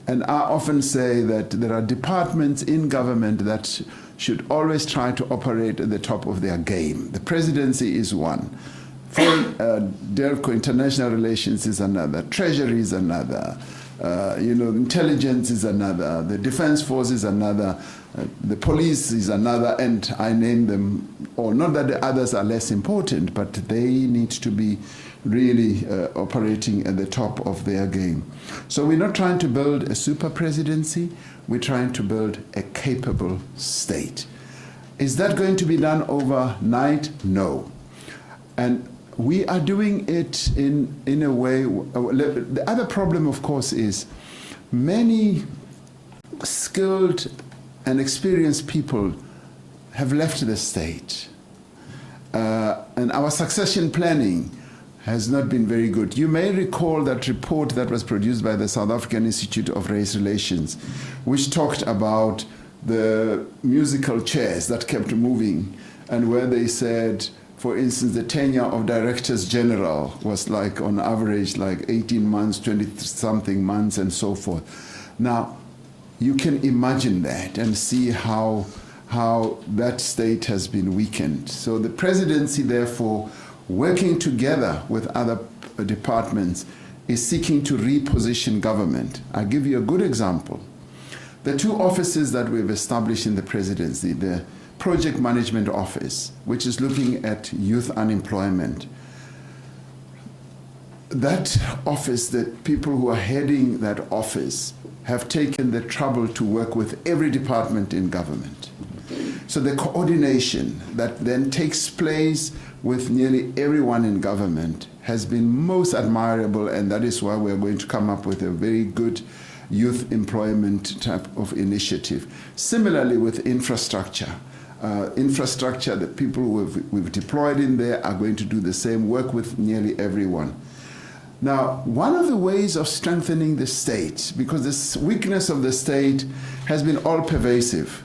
Speaker 1: And I often say that there are departments in government that should always try to operate at the top of their game. The presidency is one. DERCO, international relations, is another. Treasury is another. Intelligence is another. The defense force is another. The police is another, and I name them all. Not that the others are less important, but they need to be really operating at the top of their game. So we're not trying to build a super presidency, we're trying to build a capable state. Is that going to be done overnight? No. And we are doing it in a way. The other problem, of course, is many skilled and experienced people have left the state. And our succession planning has not been very good. You may recall that report that was produced by the South African Institute of Race Relations, which talked about the musical chairs that kept moving, and where they said, For instance, the tenure of directors general was like on average like 18 months, 20-something months, and so forth. Now, you can imagine that and see how that state has been weakened. So the presidency, therefore, working together with other departments, is seeking to reposition government. I'll give you a good example. The two offices that we've established in the presidency, the Project Management Office, which is looking at youth unemployment. That office, the people who are heading that office have taken the trouble to work with every department in government. So the coordination that then takes place with nearly everyone in government has been most admirable, and that is why we're going to come up with a very good youth employment type of initiative. Similarly with infrastructure. Infrastructure, the people we've deployed in there are going to do the same, work with nearly everyone. Now, one of the ways of strengthening the state, because this weakness of the state has been all pervasive,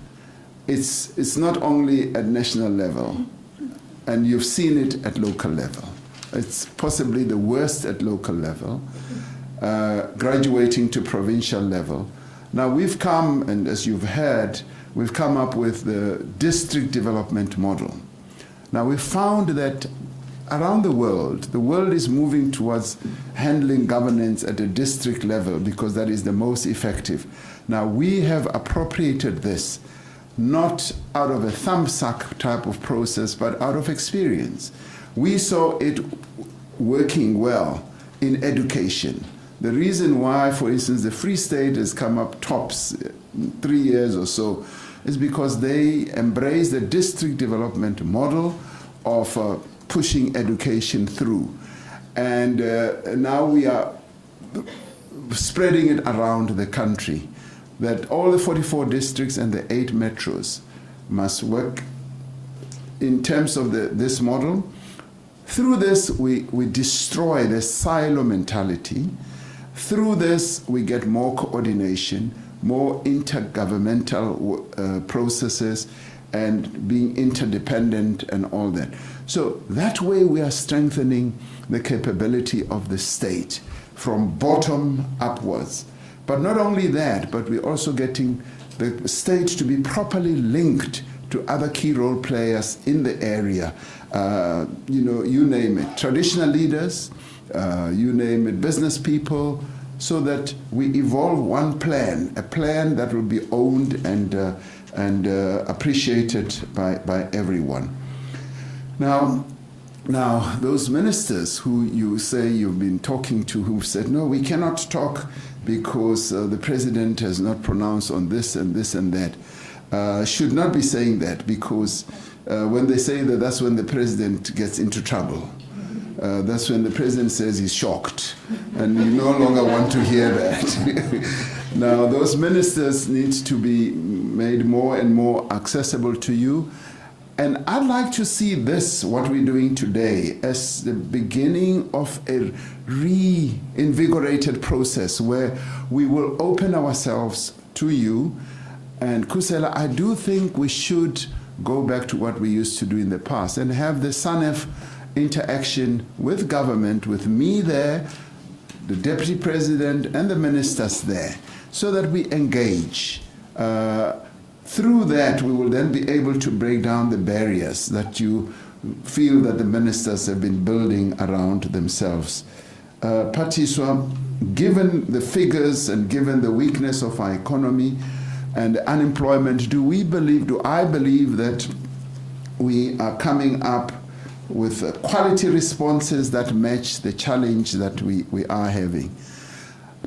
Speaker 1: it's not only at national level, and you've seen it at local level. It's possibly the worst at local level, graduating to provincial level. Now we've come, and as you've heard, we've come up with the district development model. Now we've found that around the world is moving towards handling governance at a district level because that is the most effective. Now we have appropriated this, not out of a thumbsuck type of process, but out of experience. We saw it working well in education. The reason why, for instance, the Free State has come up tops 3 years or so is because they embrace the district development model of pushing education through. And now we are spreading it around the country, that all the 44 districts and the 8 metros must work in terms of this model. Through this, we destroy the silo mentality. Through this, we get more coordination, more intergovernmental processes, and being interdependent and all that. So that way we are strengthening the capability of the state from bottom upwards. But not only that, but we're also getting the state to be properly linked to other key role players in the area. You name it, traditional leaders, you name it, business people, so that we evolve one plan, a plan that will be owned and appreciated by everyone. Now, those ministers who you say you've been talking to, who've said, no, we cannot talk because the president has not pronounced on this and this and that, should not be saying that, because when they say that, that's when the president gets into trouble. That's when the president says he's shocked, and you no longer want to hear that. Now, those ministers need to be made more and more accessible to you. And I'd like to see this, what we're doing today, as the beginning of a reinvigorated process where we will open ourselves to you. And Kusela, I do think we should go back to what we used to do in the past and have the SANEF interaction with government, with me there, the deputy president and the ministers there, so that we engage. Through that, we will then be able to break down the barriers that you feel that the ministers have been building around themselves. Patiswa, given the figures and given the weakness of our economy and unemployment, do I believe that we are coming up with quality responses that match the challenge that we are having?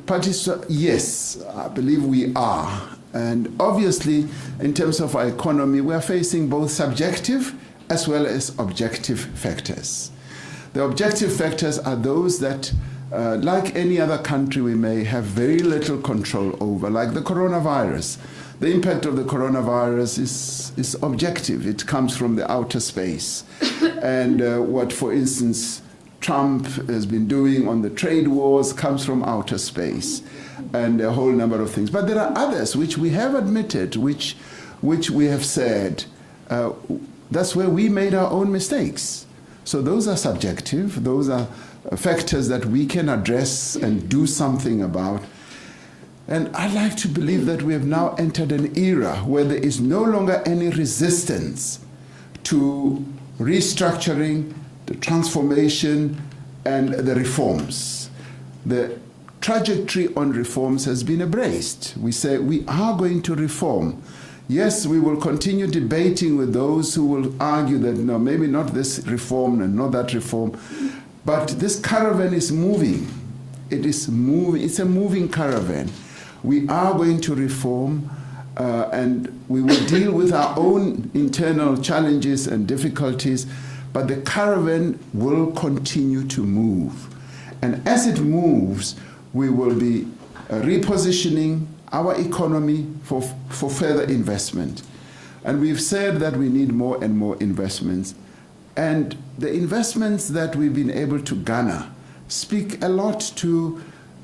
Speaker 1: Patiswa, yes, I believe we are. And obviously, in terms of our economy, we are facing both subjective as well as objective factors. The objective factors are those that, like any other country, we may have very little control over, like the coronavirus. The impact of the coronavirus is objective. It comes from the outer space. And what, for instance, Trump has been doing on the trade wars comes from outer space, and a whole number of things. But there are others which we have admitted, which we have said, that's where we made our own mistakes. So those are subjective. Those are factors that we can address and do something about. And I like to believe that we have now entered an era where there is no longer any resistance to restructuring, the transformation, and the reforms. The trajectory on reforms has been embraced. We say we are going to reform. Yes, we will continue debating with those who will argue that no, maybe not this reform and not that reform, but this caravan is moving. It is moving. It's a moving caravan. We are going to reform, and we will deal with our own internal challenges and difficulties, but the caravan will continue to move. And as it moves, we will be repositioning our economy for further investment. And we've said that we need more and more investments. And the investments that we've been able to garner speak a lot to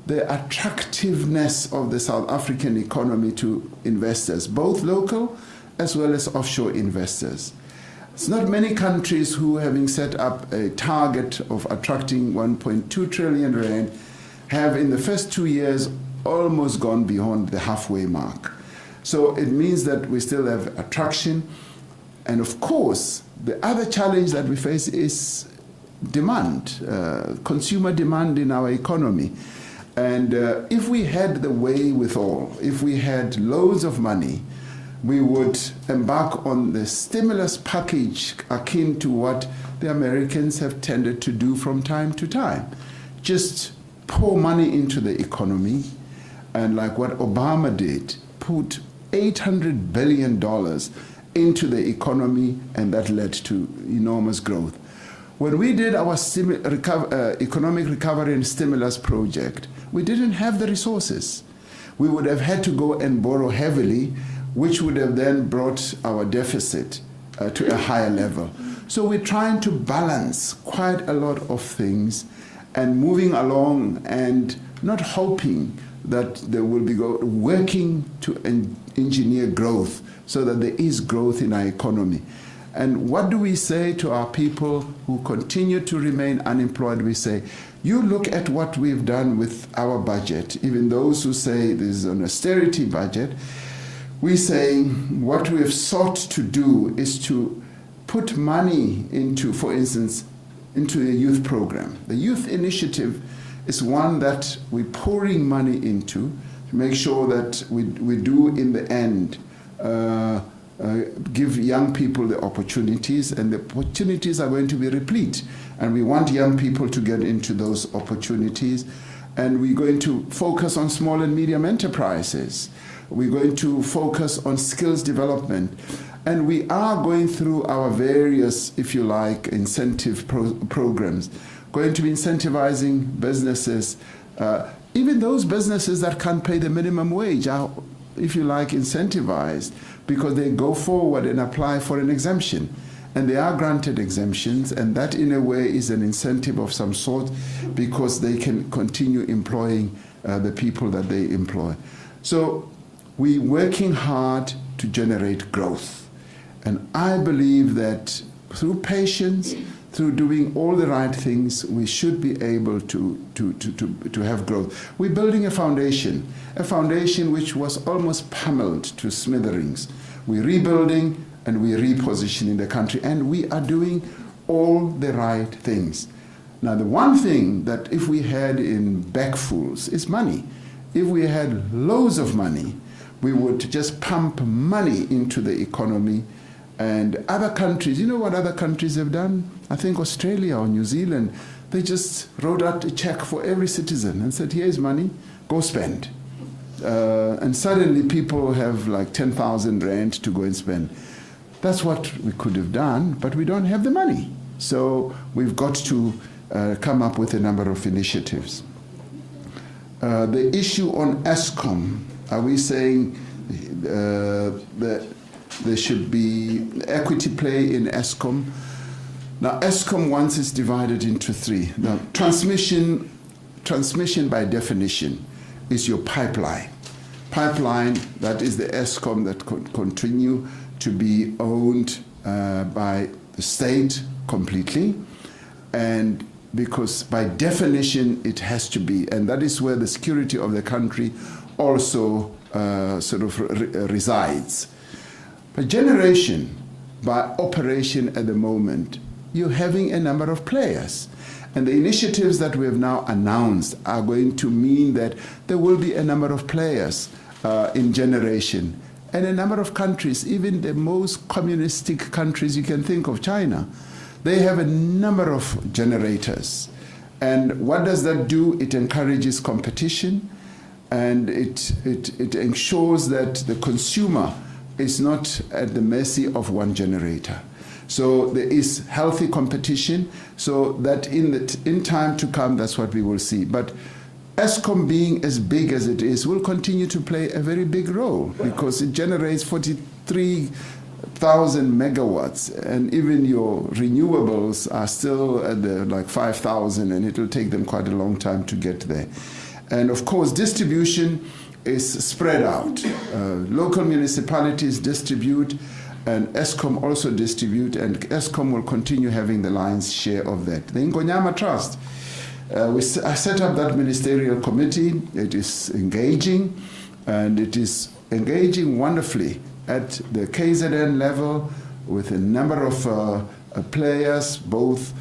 Speaker 1: the attractiveness of the South African economy to investors, both local as well as offshore investors. It's not many countries who, having set up a target of attracting 1.2 trillion rand, have in the first 2 years almost gone beyond the halfway mark. So it means that we still have attraction. And of course, the other challenge that we face is demand, consumer demand in our economy. And if we had the wherewithal, if we had loads of money, we would embark on the stimulus package akin to what the Americans have tended to do from time to time. Just pour money into the economy, and like what Obama did, put $800 billion into the economy, and that led to enormous growth. When we did our economic recovery and stimulus project, we didn't have the resources. We would have had to go and borrow heavily, which would have then brought our deficit to a higher level. So we're trying to balance quite a lot of things and moving along and not hoping that there will be working to engineer growth so that there is growth in our economy. And what do we say to our people who continue to remain unemployed? We say, you look at what we've done with our budget, even those who say this is an austerity budget. We say what we have sought to do is to put money into, for instance, into a youth program. The youth initiative is one that we're pouring money into to make sure that we do in the end give young people the opportunities, and the opportunities are going to be replete. And we want young people to get into those opportunities. And we're going to focus on small and medium enterprises. We're going to focus on skills development. And we are going through our various, if you like, incentive programs, going to be incentivizing businesses. Even those businesses that can't pay the minimum wage are, if you like, incentivized because they go forward and apply for an exemption. And they are granted exemptions, and that in a way is an incentive of some sort because they can continue employing the people that they employ. So we're working hard to generate growth. And I believe that through patience, through doing all the right things, we should be able to have growth. We're building a foundation which was almost pummeled to smithereens. We're rebuilding and we're repositioning the country, and we are doing all the right things. Now, the one thing that if we had in backfuls is money. If we had loads of money, we would just pump money into the economy. And other countries, you know what other countries have done? I think Australia or New Zealand, they just wrote out a check for every citizen and said, here's money, go spend. And suddenly people have like 10,000 rand to go and spend. That's what we could have done, but we don't have the money. So we've got to come up with a number of initiatives. The issue on Eskom, are we saying that there should be equity play in Eskom? Now, Eskom once is divided into three. Now, transmission by definition is your pipeline. Pipeline, that is the Eskom that could continue to be owned by the state completely. and because by definition it has to be, and that is where the security of the country also resides. But generation, by operation at the moment, you're having a number of players. And the initiatives that we have now announced are going to mean that there will be a number of players in generation. And a number of countries, even the most communistic countries you can think of, China, they have a number of generators. And what does that do? It encourages competition, and it ensures that the consumer is not at the mercy of one generator. So there is healthy competition, so that in time to come, that's what we will see. But Eskom, being as big as it is, will continue to play a very big role because it generates 43,000 megawatts, and even your renewables are still at like 5,000, and it will take them quite a long time to get there. And of course, distribution is spread out. Local municipalities distribute, and Eskom also distribute, and Eskom will continue having the lion's share of that. The Ngonyama Trust, I set up that ministerial committee. It is engaging, and it is engaging wonderfully at the KZN level with a number of players, both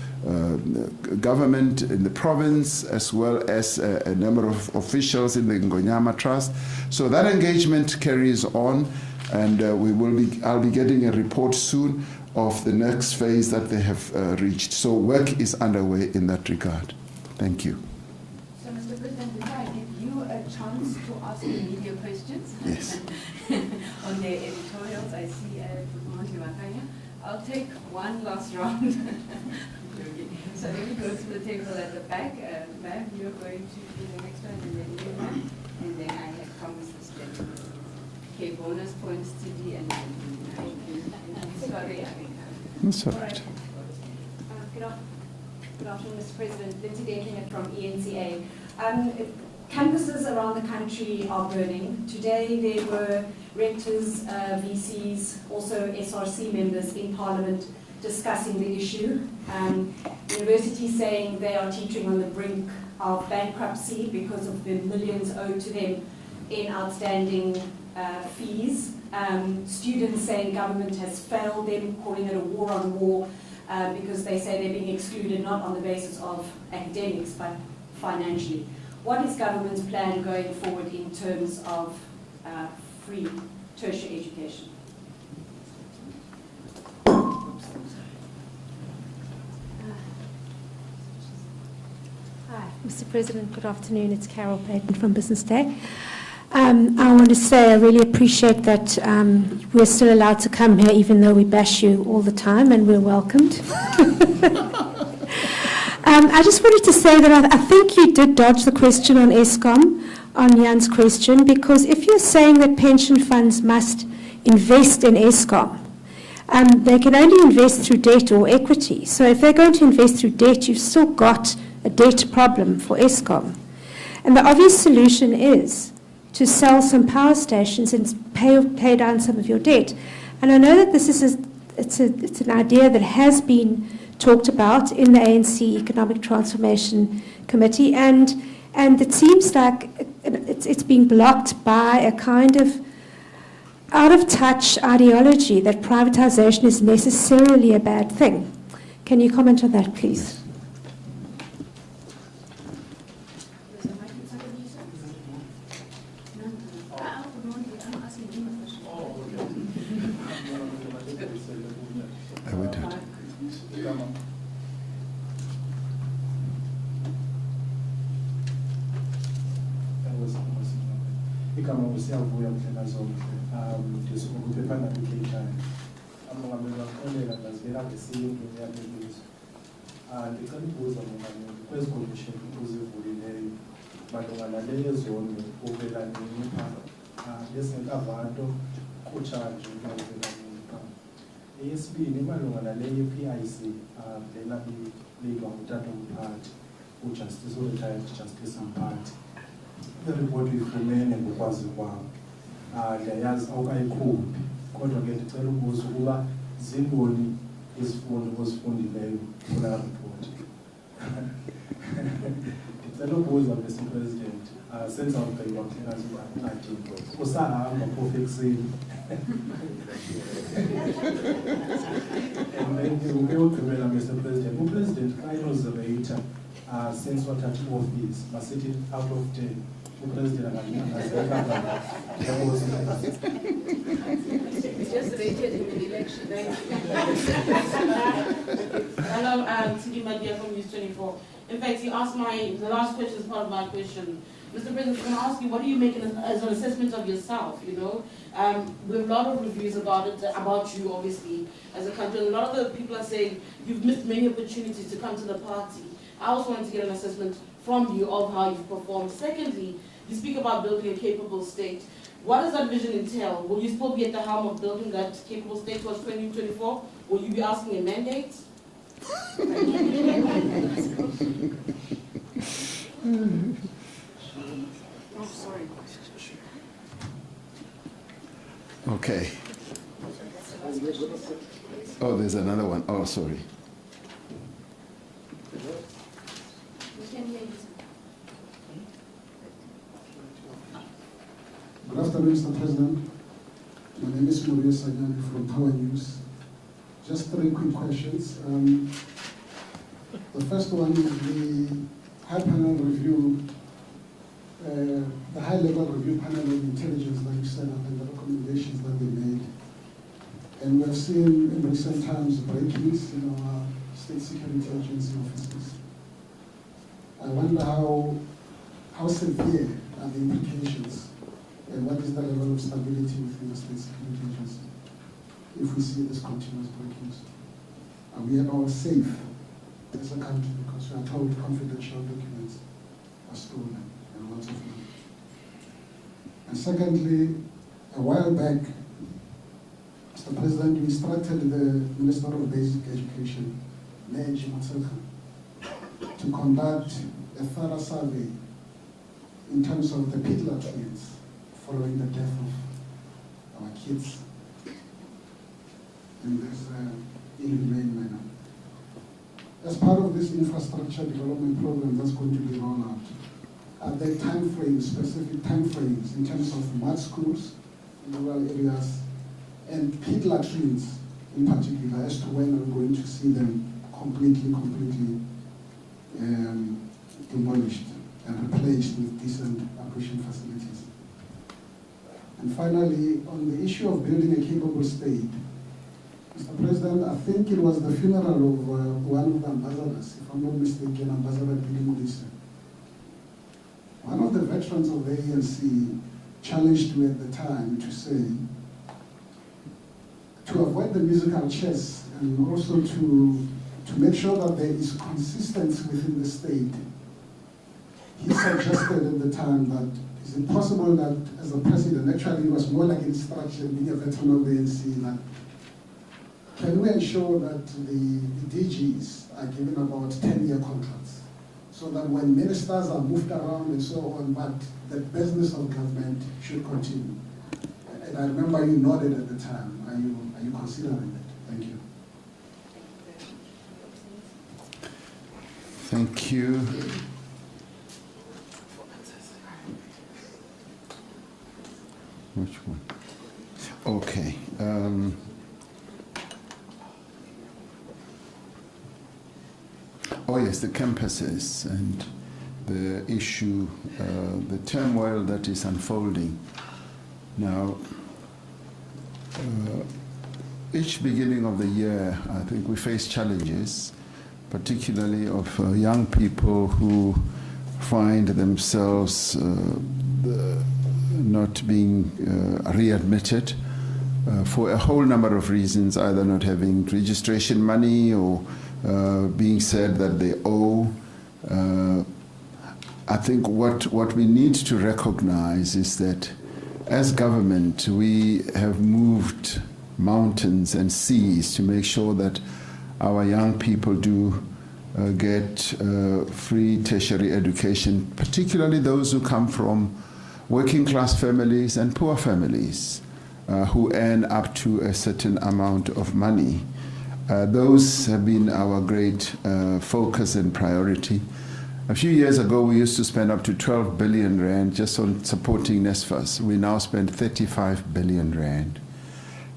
Speaker 1: government in the province as well as a number of officials in the Ngonyama Trust. So that engagement carries on, and I'll be getting a report soon of the next phase that they have reached. So work is underway in that regard. Thank you.
Speaker 2: So, Mr. President, before I give you a chance to ask the media questions
Speaker 1: Yes.
Speaker 2: on their editorials, I see I'll take one last round. So let me go to the table at the back. Ma'am, you're going to do the next one, and then you, ma'am. And then I have promised this gentleman. Okay, bonus points to D and sorry.
Speaker 1: That's all right.
Speaker 9: Good afternoon, Mr. President. Lindsay Deklinger from ENCA. Campuses around the country are burning. Today there were rectors, VCs, also SRC members in Parliament discussing the issue. Universities saying they are teetering on the brink of bankruptcy because of the millions owed to them in outstanding fees. Students saying government has failed them, calling it a war on war, because they say they're being excluded not on the basis of academics but financially. What is government's plan going forward in terms of free tertiary education?
Speaker 10: Hi, Mr. President, good afternoon. It's Carol Payton from Business Day. I want to say I really appreciate that we're still allowed to come here even though we bash you all the time, and we're welcomed. I just wanted to say that I think you did dodge the question on Eskom, on Jan's question, because if you're saying that pension funds must invest in Eskom, they can only invest through debt or equity. So if they're going to invest through debt, you've still got a debt problem for Eskom. And the obvious solution is to sell some power stations and pay down some of your debt. And I know that this is it's an idea that has been talked about in the ANC Economic Transformation Committee, and it seems like it's being blocked by a kind of out-of-touch ideology that privatization is necessarily a bad thing. Can you comment on that, please?
Speaker 11: igama usiyavuya mhlela zonke ndisukuphepha nabikhethana amongameli baxolela ndazivela ngesintu yalelizwe ndicela ubuza mongameli kwezi commission uzivulileyo malunga naleyo zono uvela nini phaa besingekavanto kutshanje uvela nini phaa. Eyesibini malunga naleyo PIC lena lilwa ngutata umphathi ujustice uretired justice umphathi. Iripoti ifumene ngokwazi kwam, ndiyayazi awukayikhuphi, kodwa ke ndicela ukubuza ukuba zintoni izifundo ozifundileyo kulaa ripoti. ndicela ubuza Mr. President, senza ugqiba thina singadingo usahamba phofu ekuseni and then ukuyogqibela Mr. President, uPresident xa enozireyitha since wathatha i-office masithi out of 10 uPresident angazeka
Speaker 12: just rated in the election.
Speaker 13: Hello, Tiki Madia from News 24. In fact, he asked the last question is part of my question. Mr. President, I'm going to ask you, what do you make as an assessment of yourself, you know? We have a lot of reviews about it, about you, obviously, as a country. And a lot of the people are saying you've missed many opportunities to come to the party. I also wanted to get an assessment from you of how you've performed. Secondly, you speak about building a capable state. What does that vision entail? Will you still be at the helm of building that capable state towards 2024? Will you be asking a mandate?
Speaker 12: Oh, sorry.
Speaker 1: Okay. Oh, there's another one. Oh, sorry.
Speaker 14: Good afternoon, Mr. President. My name is Maria Sagani from Power News. Just 3 quick questions. The first one is the high panel review, the high-level review panel of intelligence that you set up and the recommendations that they made. And we have seen in recent times break-ins in our state security agency offices. I wonder how severe are the implications and what is the level of stability within the state security agency if we see this continuous break-ins? Are we at all safe as a country because we are told confidential documents are stolen and lots of money? And secondly, a while back, Mr. President, you instructed the Minister of Basic Education, Neji Matselka, to conduct a thorough survey in terms of the Pitla twins following the death of our kids in this inhumane manner. As part of this infrastructure development program that's going to be rolled out, are there specific timeframes in terms of mud schools in rural areas and pit latrines in particular as to when we're going to see them completely demolished and replaced with decent operation facilities? And finally, on the issue of building a capable state, Mr. President, I think it was the funeral of one of the ambassadors, if I'm not mistaken, Ambassador Billy Mulisa. One of the veterans of the ANC challenged me at the time to say, to avoid the musical chairs and also to make sure that there is consistency within the state, he suggested at the time that is it possible that as a president, actually it was more like instruction, being a veteran of the ANC, that can we ensure that the DGs are given about 10-year contracts so that when ministers are moved around and so on, but the business of government should continue? And I remember you nodded at the time. Are you considering it? Thank you.
Speaker 1: Thank you. Which one? Okay. Oh yes, the campuses and the issue, the turmoil that is unfolding. Now, each beginning of the year, I think we face challenges, particularly of young people who find themselves not being readmitted for a whole number of reasons, either not having registration money or being said that they owe. I think what we need to recognize is that as government, we have moved mountains and seas to make sure that our young people do get free tertiary education, particularly those who come from working class families and poor families who earn up to a certain amount of money. Those have been our great focus and priority. A few years ago, we used to spend up to 12 billion rand just on supporting NSFAS. We now spend 35 billion rand.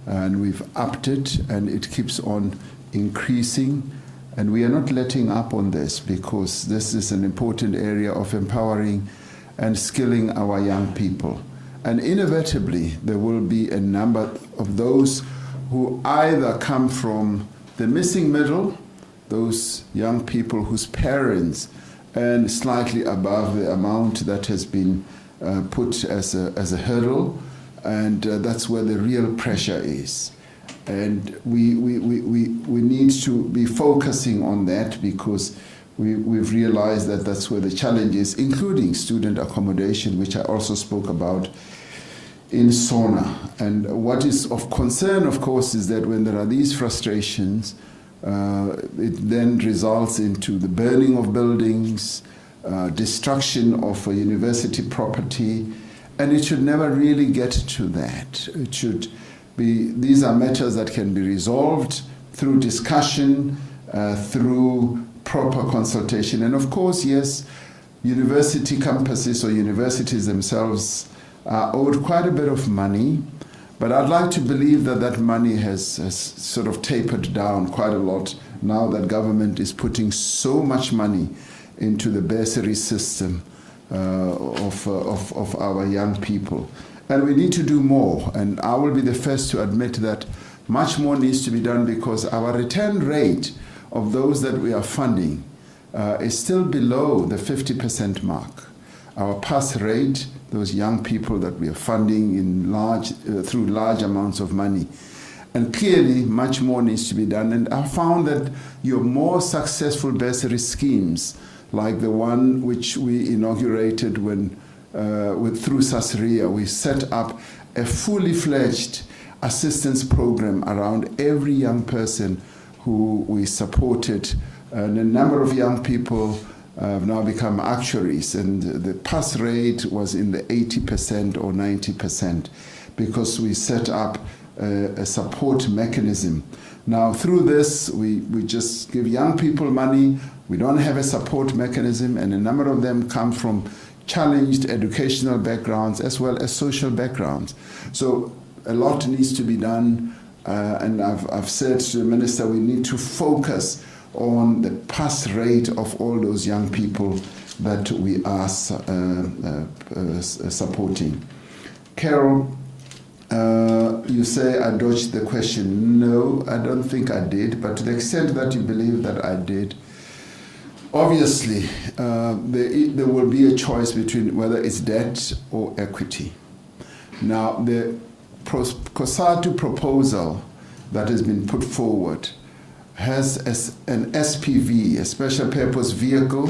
Speaker 1: And we've upped it, and it keeps on increasing. And we are not letting up on this, because this is an important area of empowering and skilling our young people. And inevitably, there will be a number of those who either come from the missing middle, those young people whose parents earn slightly above the amount that has been put as a hurdle, and that's where the real pressure is. And we need to be focusing on that, because we've realized that that's where the challenge is, including student accommodation, which I also spoke about in SONA. And what is of concern, of course, is that when there are these frustrations, it then results into the burning of buildings, destruction of university property, and it should never really get to that. It should be, these are matters that can be resolved through discussion, through proper consultation. And of course, yes, university campuses or universities themselves are owed quite a bit of money, but I'd like to believe that that money has sort of tapered down quite a lot now that government is putting so much money into the bursary system of our young people. And we need to do more, and I will be the first to admit that much more needs to be done, because our return rate of those that we are funding is still below the 50% mark. Our pass rate, those young people that we are funding in through large amounts of money. And clearly, much more needs to be done. And I found that your more successful bursary schemes, like the one which we inaugurated through SASRIA, we set up a fully fledged assistance program around every young person who we supported. And a number of young people have now become actuaries, and the pass rate was in the 80% or 90%, because we set up a support mechanism. Now, through this, we just give young people money. We don't have a support mechanism, and a number of them come from challenged educational backgrounds as well as social backgrounds. So a lot needs to be done, and I've said to the Minister, we need to focus on the pass rate of all those young people that we are supporting. Carol, you say I dodged the question. No, I don't think I did, but to the extent that you believe that I did, obviously there will be a choice between whether it's debt or equity. Now, the COSATU proposal that has been put forward has an SPV, a special purpose vehicle,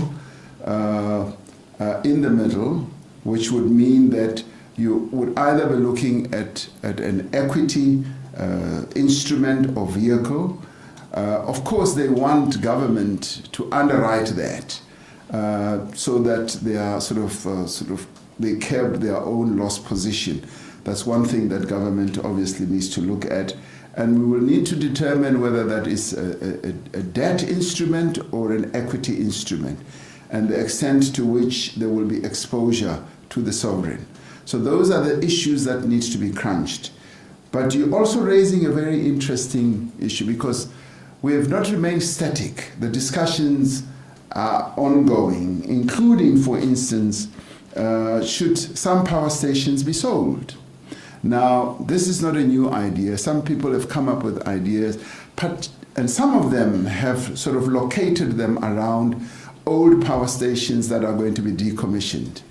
Speaker 1: in the middle, which would mean that you would either be looking at an equity instrument or vehicle. Of course, they want government to underwrite that so that they are they curb their own loss position. That's one thing that government obviously needs to look at. And we will need to determine whether that is a debt instrument or an equity instrument, and the extent to which there will be exposure to the sovereign. So those are the issues that need to be crunched. But you're also raising a very interesting issue, because we have not remained static. The discussions are ongoing, including, for instance, should some power stations be sold? Now, this is not a new idea. Some people have come up with ideas, and some of them have sort of located them around old power stations that are going to be decommissioned.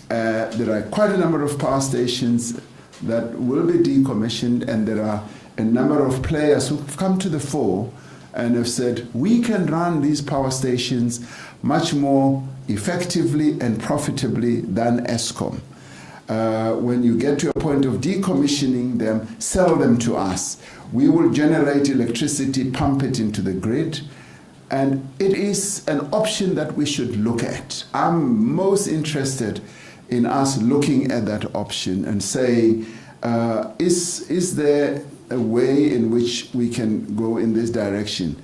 Speaker 1: There are quite a number of power stations that will be decommissioned, and there are a number of players who've come to the fore and have said, we can run these power stations much more effectively and profitably than Eskom. When you get to a point of decommissioning them, sell them to us. We will generate electricity, pump it into the grid, and it is an option that we should look at. I'm most interested in us looking at that option and say, is there a way in which we can go in this direction.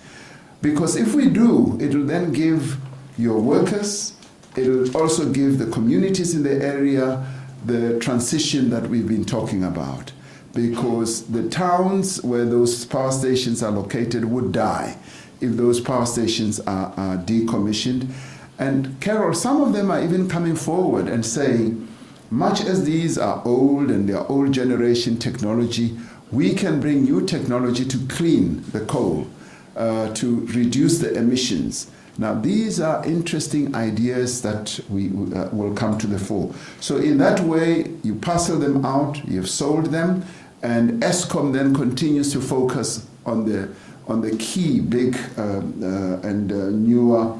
Speaker 1: Because if we do, it will then give your workers, it will also give the communities in the area the transition that we've been talking about. Because the towns where those power stations are located would die if those power stations are decommissioned. And Carol, some of them are even coming forward and saying, much as these are old and they are old generation technology, we can bring new technology to clean the coal, to reduce the emissions. Now, these are interesting ideas that will come to the fore. So in that way, you parcel them out, you've sold them, and Eskom then continues to focus on the key big and newer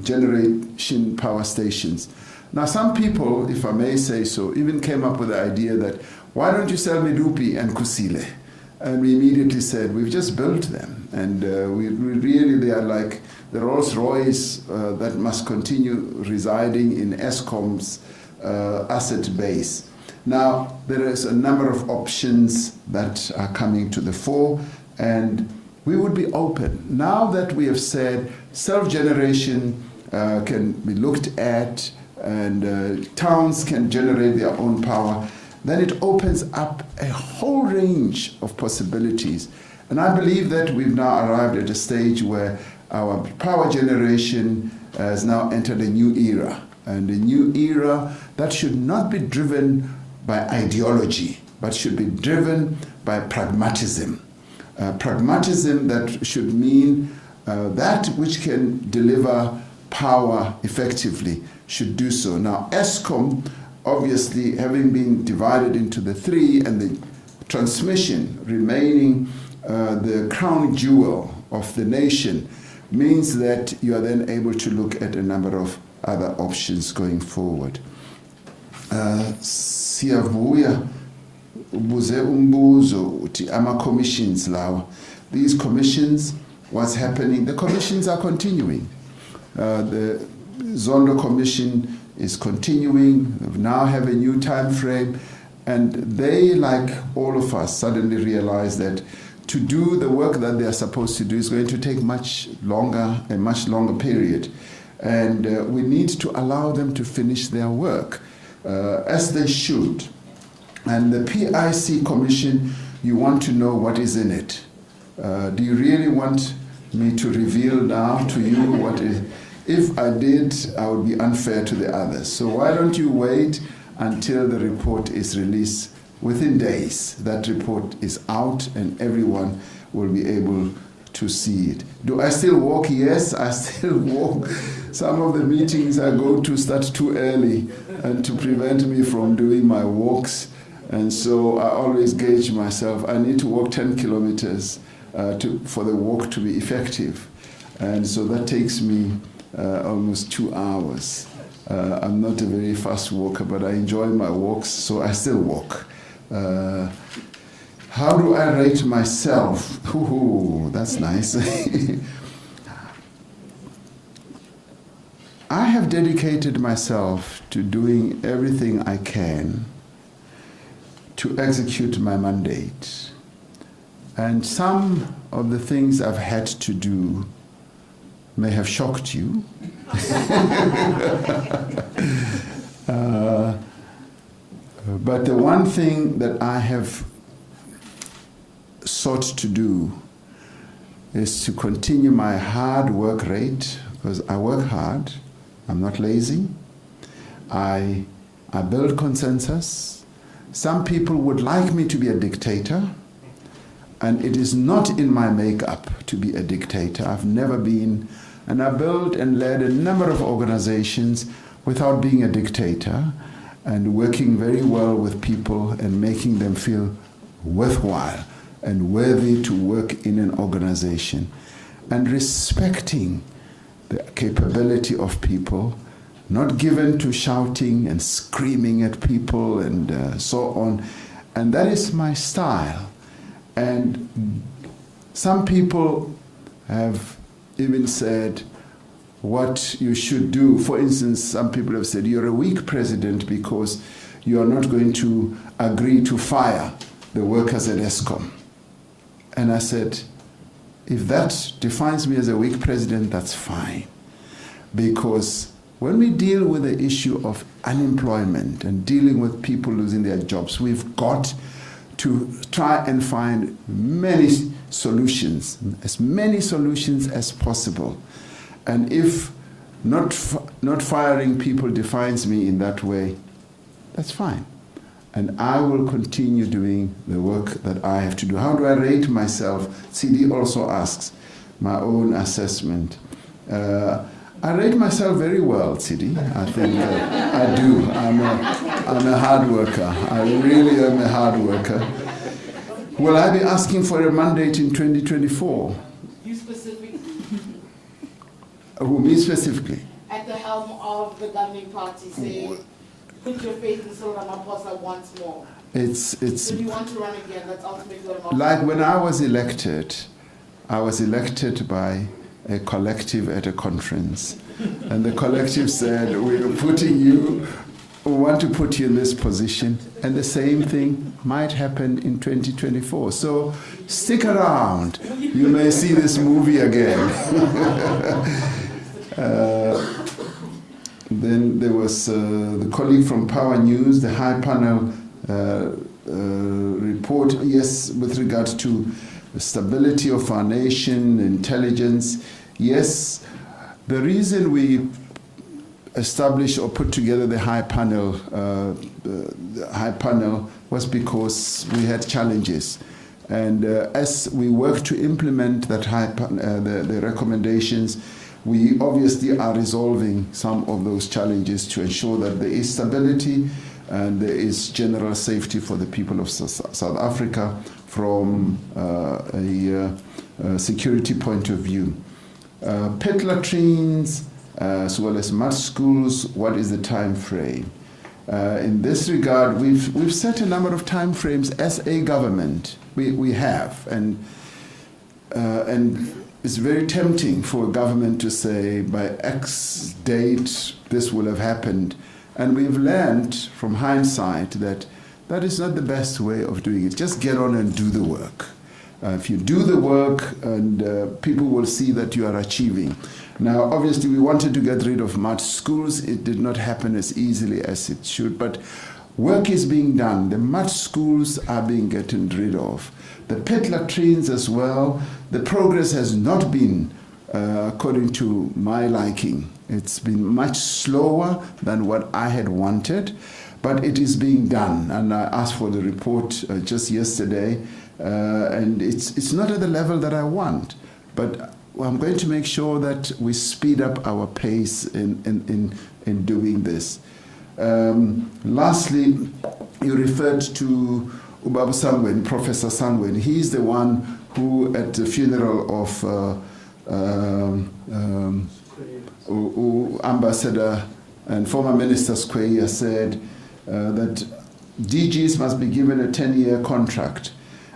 Speaker 1: generation power stations. Now, some people, if I may say so, even came up with the idea that, why don't you sell Medupi and Kusile? And we immediately said, we've just built them. And we really, they are like the Rolls Royce that must continue residing in Eskom's asset base. Now, there is a number of options that are coming to the fore, and we would be open. Now that we have said self-generation can be looked at, and towns can generate their own power, then it opens up a whole range of possibilities. And I believe that we've now arrived at a stage where our power generation has now entered a new era. And a new era that should not be driven by ideology, but should be driven by pragmatism. Pragmatism that should mean that which can deliver power effectively should do so. Now, Eskom, obviously, having been divided into the three, and the transmission remaining the crown jewel of the nation, means that you are then able to look at a number of other options going forward. Siyavuya ubuze umbuzo uthi ama-commissions lawa. These commissions, what's happening? The commissions are continuing. The Zondo Commission is continuing. We now have a new time frame, and they, like all of us, suddenly realize that to do the work that they are supposed to do is going to take a much longer period. And we need to allow them to finish their work, as they should. And the PIC Commission, you want to know what is in it. Do you really want me to reveal now to you what is? If I did, I would be unfair to the others. So why don't you wait until the report is released? Within days, that report is out and everyone will be able to see it. Do I still walk? Yes, I still walk. Some of the meetings I go to start too early and to prevent me from doing my walks. And so I always gauge myself. I need to walk 10 kilometers for the walk to be effective. And so that takes me almost 2 hours. I'm not a very fast walker, but I enjoy my walks, so I still walk. How do I rate myself? Ooh, that's nice. I have dedicated myself to doing everything I can to execute my mandate. And some of the things I've had to do may have shocked you. But the one thing that I have sought to do is to continue my hard work rate, because I work hard, I'm not lazy. I build consensus. Some people would like me to be a dictator, and it is not in my makeup to be a dictator. I've never been, and I built and led a number of organizations without being a dictator, and working very well with people and making them feel worthwhile and worthy to work in an organization, and respecting the capability of people, not given to shouting and screaming at people and so on. And that is my style. And some people have even said what you should do. For instance, some people have said, you're a weak president because you are not going to agree to fire the workers at ESCOM. And I said, if that defines me as a weak president, that's fine. Because when we deal with the issue of unemployment and dealing with people losing their jobs, we've got to try and find many solutions, as many solutions as possible. And if not firing people defines me in that way, that's fine. And I will continue doing the work that I have to do. How do I rate myself? CD also asks my own assessment. I rate myself very well, CD. I think I do. I'm a hard worker. I really am a hard worker. Will I be asking for a mandate in 2024?
Speaker 13: You specifically?
Speaker 1: Who, me specifically?
Speaker 13: At the helm of the governing party, say, put your faith in Cyril Ramaphosa once more.
Speaker 1: It's.
Speaker 13: So you want to run again? That's ultimately what I'm
Speaker 1: like when I was elected by a collective at a conference. And the collective said, we want to put you in this position. And the same thing might happen in 2024. So stick around. You may see this movie again. Then there was the colleague from Power News, the high panel report, yes, with regard to the stability of our nation, intelligence. Yes, the reason we established or put together the high panel was because we had challenges. And as we work to implement that the recommendations, we obviously are resolving some of those challenges to ensure that there is stability and there is general safety for the people of South Africa from a security point of view. Pit latrines, as well as mud schools, what is the time frame? In this regard, we've set a number of time frames as a government. We have, and it's very tempting for a government to say by X date this will have happened, and we've learned from hindsight that that is not the best way of doing it. Just get on and do the work. If you do the work, and people will see that you are achieving. Now, obviously, we wanted to get rid of mud schools. It did not happen as easily as it should, but work is being done. The mud schools are being gotten rid of. The pit latrines as well. The progress has not been according to my liking. It's been much slower than what I had wanted, but it is being done. And I asked for the report just yesterday, and it's not at the level that I want, but I'm going to make sure that we speed up our pace in doing this. Lastly, you referred to Ubaba Sangweni, Professor Sangweni. He's the one who, at the funeral of Ambassador and former Minister Skweyiya, said that DGs must be given a 10-year contract.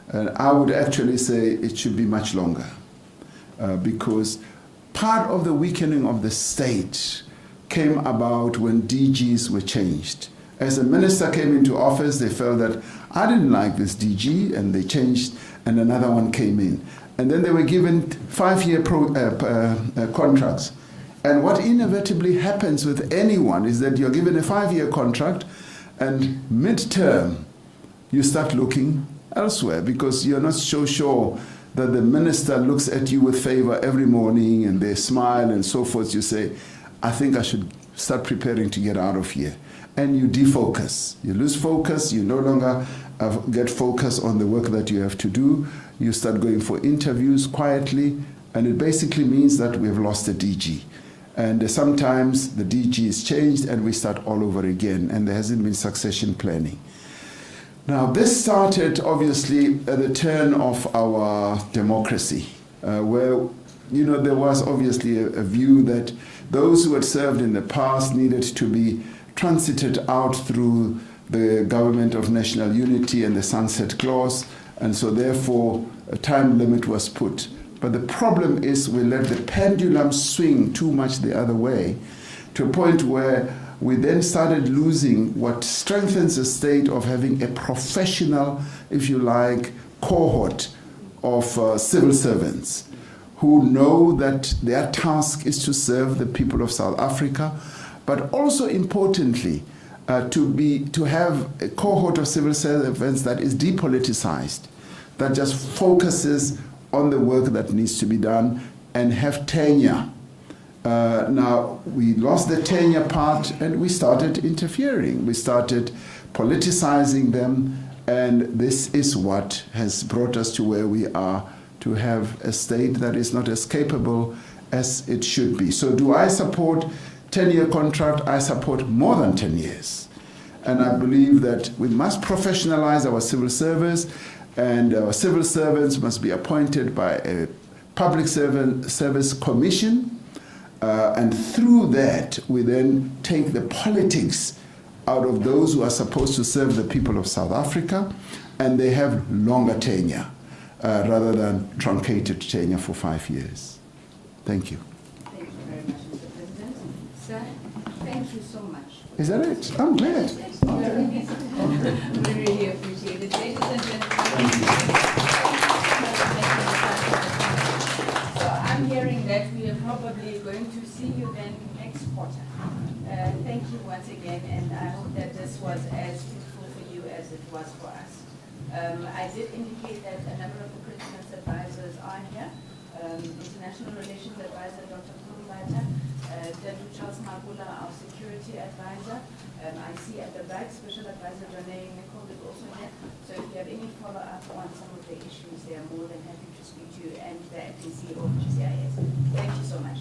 Speaker 1: And I would actually say it should be much longer, because part of the weakening of the state came about when DGs were changed. As a minister came into office, they felt that I didn't like this DG, and they changed, and another one came in. And then they were given 5-year contracts. And what inevitably happens with anyone is that you're given a 5-year contract, and mid-term, you start looking elsewhere, because you're not so sure that the minister looks at you with favor every morning and they smile and so forth. You say, I think I should start preparing to get out of here. And you defocus. You lose focus. You no longer get focus on the work that you have to do. You start going for interviews quietly, and it basically means that we've lost a DG. And sometimes the DG is changed and we start all over again, and there hasn't been succession planning. Now, this started obviously at the turn of our democracy, where there was obviously a view that those who had served in the past needed to be transited out through the Government of National Unity and the Sunset Clause, and so therefore a time limit was put. But the problem is we let the pendulum swing too much the other way, to a point where we then started losing what strengthens the state of having a professional, if you like, cohort of civil servants who know that their task is to serve the people of South Africa, but also importantly, to have a cohort of civil servants that is depoliticized, that just focuses on the work that needs to be done and have tenure. Now, we lost the tenure part and we started interfering. We started politicizing them, and this is what has brought us to where we are, to have a state that is not as capable as it should be. So do I support 10-year contract? I support more than 10 years. And I believe that we must professionalize our civil service, and our civil servants must be appointed by a public service commission, and through that we then take the politics out of those who are supposed to serve the people of South Africa, and they have longer tenure rather than truncated tenure for 5 years. Thank you.
Speaker 2: Thank you very much, Mr. President. Sir, thank you so much.
Speaker 1: Is that it? I'm glad.
Speaker 2: We really appreciate it. Ladies and gentlemen, so I'm hearing that we are probably going to see you then next quarter. Thank you once again, and I hope that this was as fruitful for you as it was for us. I did indicate that a number of the President's advisors are here. International Relations Advisor, Dr. Kurubata, Charles Magula, our Security Advisor. I see at the back, Special Advisor Janae Nicole is also here. So if you have any follow-up on some of the issues, they are more than happy to speak to you, and the acting CEO of GCIS. Thank you so much.